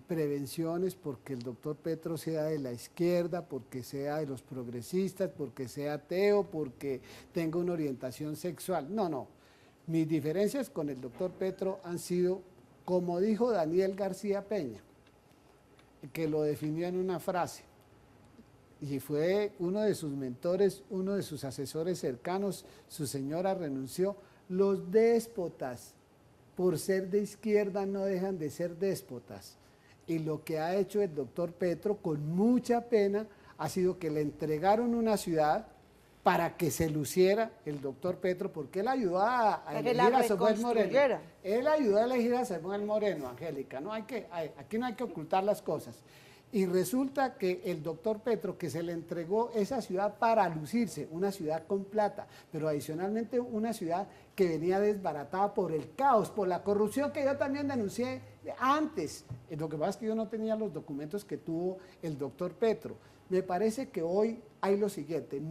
prevenciones porque el doctor Petro sea de la izquierda, porque sea de los progresistas, porque sea ateo, porque tenga una orientación sexual. No. Mis diferencias con el doctor Petro han sido, como dijo Daniel García Peña, que lo definió en una frase, y fue uno de sus mentores, uno de sus asesores cercanos, su señora renunció. Los déspotas, por ser de izquierda, no dejan de ser déspotas. Y lo que ha hecho el doctor Petro, con mucha pena, ha sido que le entregaron una ciudad para que se luciera el doctor Petro, porque él ayudó a elegir a Samuel Moreno. Él ayudó a elegir a Samuel Moreno, Angélica. Aquí no hay que ocultar las cosas. Y resulta que el doctor Petro, que se le entregó esa ciudad para lucirse, una ciudad con plata, pero adicionalmente una ciudad que venía desbaratada por el caos, por la corrupción que yo también denuncié antes. Lo que pasa es que yo no tenía los documentos que tuvo el doctor Petro. Me parece que hoy hay lo siguiente,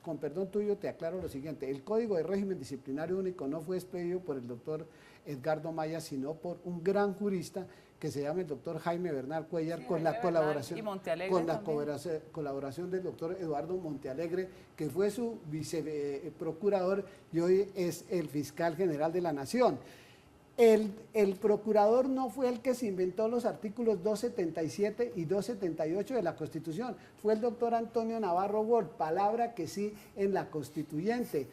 con perdón tuyo te aclaro lo siguiente, el Código de Régimen Disciplinario Único no fue expedido por el doctor Edgardo Maya, sino por un gran jurista que se llama el doctor Jaime Bernal Cuellar, con la colaboración del doctor Eduardo Montealegre, que fue su viceprocurador y hoy es el fiscal general de la Nación. El procurador no fue el que se inventó los artículos 277 y 278 de la Constitución, fue el doctor Antonio Navarro Wolf, palabra que sí en la Constituyente.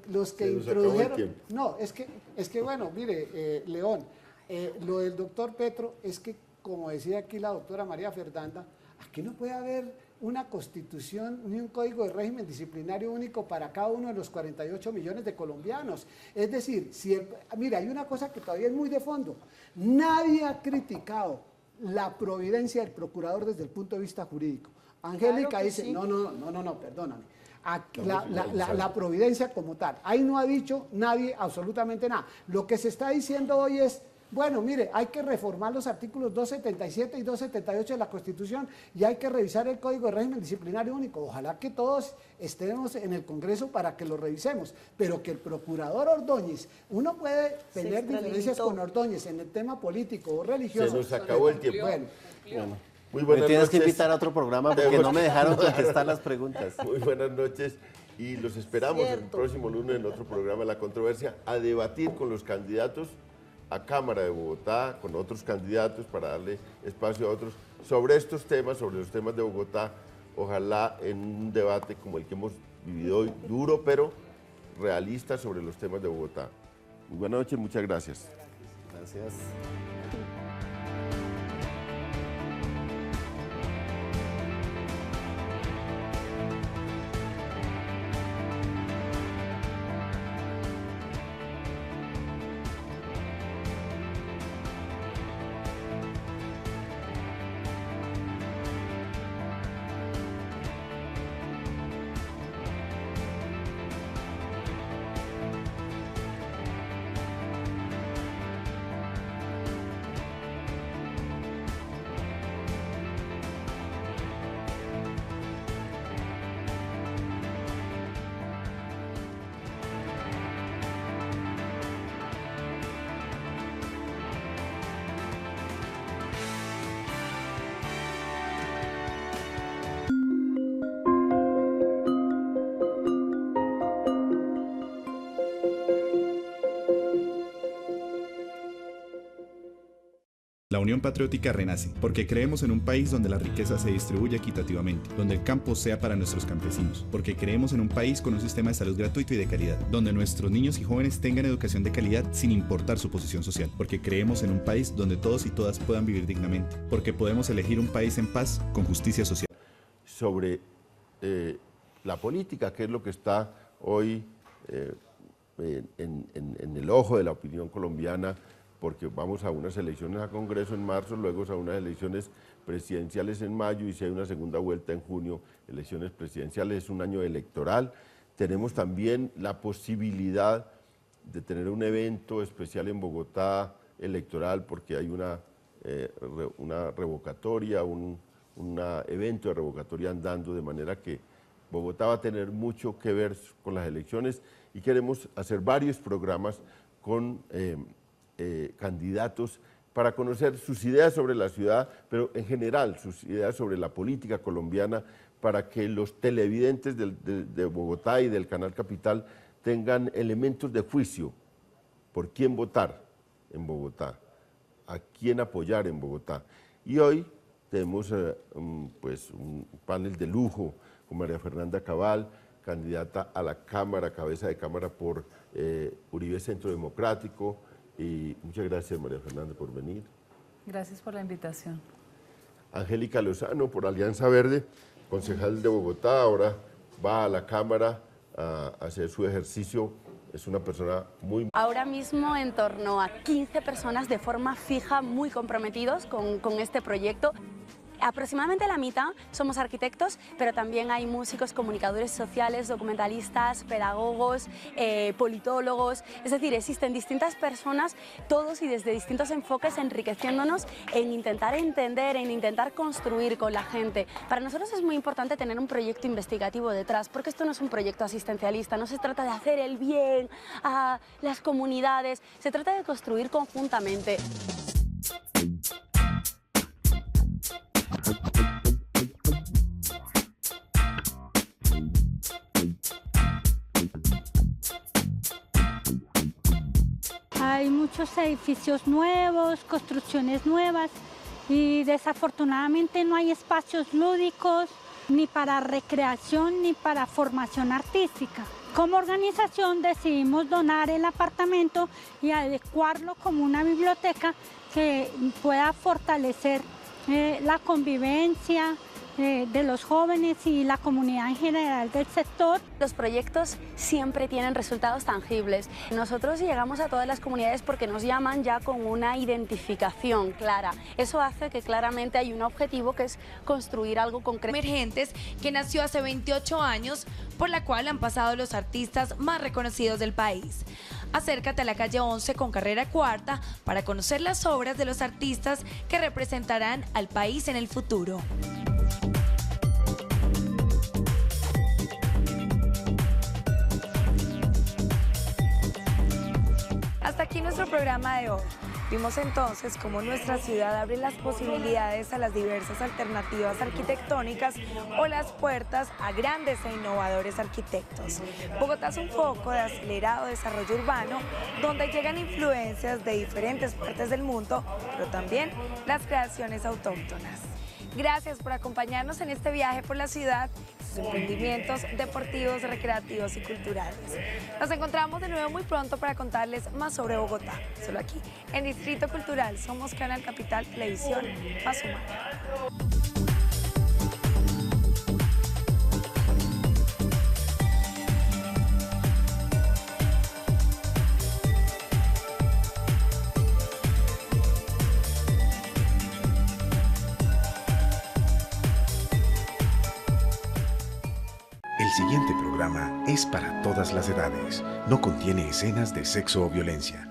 Los que introdujeron... No, es que bueno, mire, León, lo del doctor Petro es que, como decía aquí la doctora María Fernanda, aquí no puede haber una constitución ni un código de régimen disciplinario único para cada uno de los 48 millones de colombianos. Es decir, mira, hay una cosa que todavía es muy de fondo. Nadie ha criticado la providencia del procurador desde el punto de vista jurídico. Angélica claro dice, sí. No, perdóname. La providencia como tal. Ahí no ha dicho nadie absolutamente nada. Lo que se está diciendo hoy es, bueno, mire, hay que reformar los artículos 277 y 278 de la Constitución y hay que revisar el Código de Régimen Disciplinario Único. Ojalá que todos estemos en el Congreso para que lo revisemos, pero que el procurador Ordóñez, uno puede tener diferencias con Ordóñez en el tema político o religioso. Se nos acabó el tiempo. Bueno. Muy buenas noches. Me tienes que invitar a otro programa porque no me dejaron contestar las preguntas. Muy buenas noches y los esperamos el próximo lunes en otro programa de La Controversia a debatir con los candidatos a Cámara de Bogotá, con otros candidatos para darle espacio a otros sobre estos temas, sobre los temas de Bogotá, ojalá en un debate como el que hemos vivido hoy, duro pero realista sobre los temas de Bogotá. Muy buenas noches, muchas gracias. Gracias. La Unión Patriótica renace, porque creemos en un país donde la riqueza se distribuye equitativamente, donde el campo sea para nuestros campesinos, porque creemos en un país con un sistema de salud gratuito y de calidad, donde nuestros niños y jóvenes tengan educación de calidad sin importar su posición social, porque creemos en un país donde todos y todas puedan vivir dignamente, porque podemos elegir un país en paz con justicia social. Sobre la política, que es lo que está hoy en el ojo de la opinión colombiana, porque vamos a unas elecciones a Congreso en marzo, luego a unas elecciones presidenciales en mayo y si hay una segunda vuelta en junio, elecciones presidenciales, es un año electoral. Tenemos también la posibilidad de tener un evento especial en Bogotá electoral porque hay una revocatoria, un evento de revocatoria andando, de manera que Bogotá va a tener mucho que ver con las elecciones y queremos hacer varios programas con candidatos para conocer sus ideas sobre la ciudad, pero en general sus ideas sobre la política colombiana, para que los televidentes de Bogotá y del Canal Capital tengan elementos de juicio por quién votar en Bogotá, a quién apoyar en Bogotá. Y hoy tenemos pues un panel de lujo con María Fernanda Cabal, candidata a la Cámara, cabeza de Cámara por Uribe Centro Democrático. Y muchas gracias, María Fernanda, por venir. Gracias por la invitación. Angélica Lozano, por Alianza Verde, concejal de Bogotá, ahora va a la Cámara a hacer su ejercicio. Es una persona muy... Ahora mismo en torno a 15 personas de forma fija, muy comprometidos con este proyecto. Aproximadamente la mitad somos arquitectos, pero también hay músicos, comunicadores sociales, documentalistas, pedagogos, politólogos. Es decir, existen distintas personas, todos y desde distintos enfoques, enriqueciéndonos en intentar entender, en intentar construir con la gente. Para nosotros es muy importante tener un proyecto investigativo detrás, porque esto no es un proyecto asistencialista, no se trata de hacer el bien a las comunidades, se trata de construir conjuntamente. Hay muchos edificios nuevos, construcciones nuevas y desafortunadamente no hay espacios lúdicos ni para recreación ni para formación artística. Como organización decidimos donar el apartamento y adecuarlo como una biblioteca que pueda fortalecer la convivencia de los jóvenes y la comunidad en general del sector. Los proyectos siempre tienen resultados tangibles. Nosotros llegamos a todas las comunidades porque nos llaman ya con una identificación clara. Eso hace que claramente hay un objetivo que es construir algo concreto. Emergentes, que nació hace 28 años, por la cual han pasado los artistas más reconocidos del país. Acércate a la calle 11 con carrera cuarta para conocer las obras de los artistas que representarán al país en el futuro. Hasta aquí nuestro programa de hoy. Vimos entonces cómo nuestra ciudad abre las posibilidades a las diversas alternativas arquitectónicas o las puertas a grandes e innovadores arquitectos. Bogotá es un foco de acelerado desarrollo urbano donde llegan influencias de diferentes partes del mundo, pero también las creaciones autóctonas. Gracias por acompañarnos en este viaje por la ciudad, sus emprendimientos deportivos, recreativos y culturales. Nos encontramos de nuevo muy pronto para contarles más sobre Bogotá, solo aquí, en Distrito Cultural. Somos Canal Capital Televisión Más Humana. El siguiente programa es para todas las edades. No contiene escenas de sexo o violencia.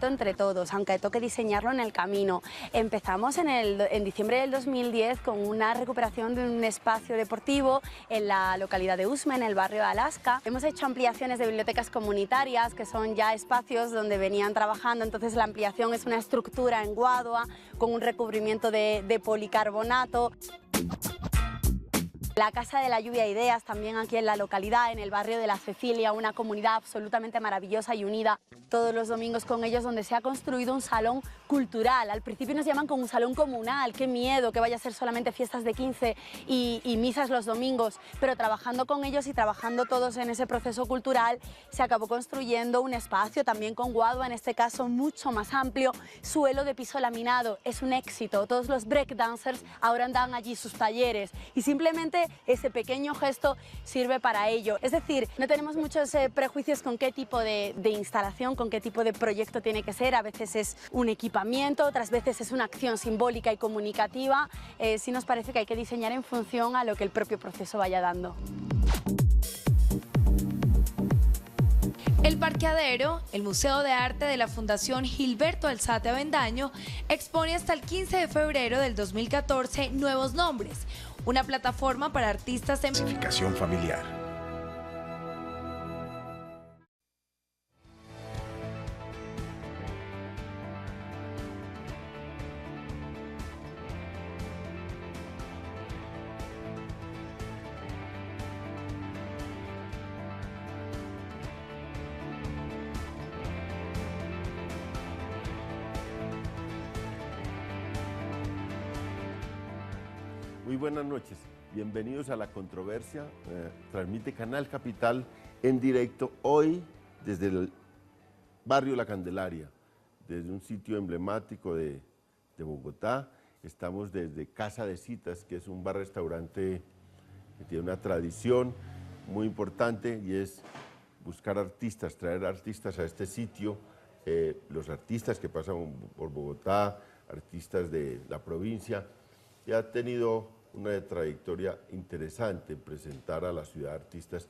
Entre todos, aunque toque diseñarlo en el camino. Empezamos en diciembre del 2010 con una recuperación de un espacio deportivo en la localidad de Usme, en el barrio de Alaska. Hemos hecho ampliaciones de bibliotecas comunitarias, que son ya espacios donde venían trabajando. Entonces la ampliación es una estructura en guadua con un recubrimiento de policarbonato. La Casa de la Lluvia Ideas, también aquí en la localidad, en el barrio de la Cecilia, una comunidad absolutamente maravillosa y unida todos los domingos con ellos, donde se ha construido un salón cultural. Al principio nos llaman como un salón comunal, qué miedo que vaya a ser solamente fiestas de 15 y misas los domingos, pero trabajando con ellos y trabajando todos en ese proceso cultural, se acabó construyendo un espacio también con guadua, en este caso mucho más amplio, suelo de piso laminado. Es un éxito, todos los breakdancers ahora dan allí sus talleres y simplemente ese pequeño gesto sirve para ello. Es decir, no tenemos muchos prejuicios con qué tipo de instalación, con qué tipo de proyecto tiene que ser. A veces es un equipamiento, otras veces es una acción simbólica y comunicativa. Sí nos parece que hay que diseñar en función a lo que el propio proceso vaya dando. El Parqueadero, el Museo de Arte de la Fundación Gilberto Alzate Avendaño, expone hasta el 15 de febrero del 2014 Nuevos Nombres, una plataforma para artistas en Clasificación familiar. Muy buenas noches, bienvenidos a La Controversia, transmite Canal Capital en directo hoy desde el barrio La Candelaria, desde un sitio emblemático de de Bogotá. Estamos desde Casa de Citas, que es un bar-restaurante que tiene una tradición muy importante y es buscar artistas, traer artistas a este sitio, los artistas que pasan por Bogotá, artistas de la provincia, y ha tenido una trayectoria interesante en presentar a la ciudad artistas.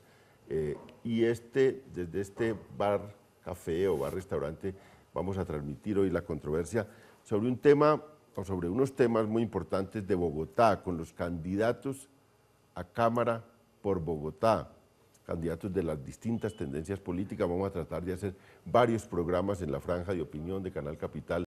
Y desde este bar, café o bar-restaurante, vamos a transmitir hoy la controversia sobre un tema, o sobre unos temas muy importantes de Bogotá, con los candidatos a Cámara por Bogotá, candidatos de las distintas tendencias políticas. Vamos a tratar de hacer varios programas en la franja de opinión de Canal Capital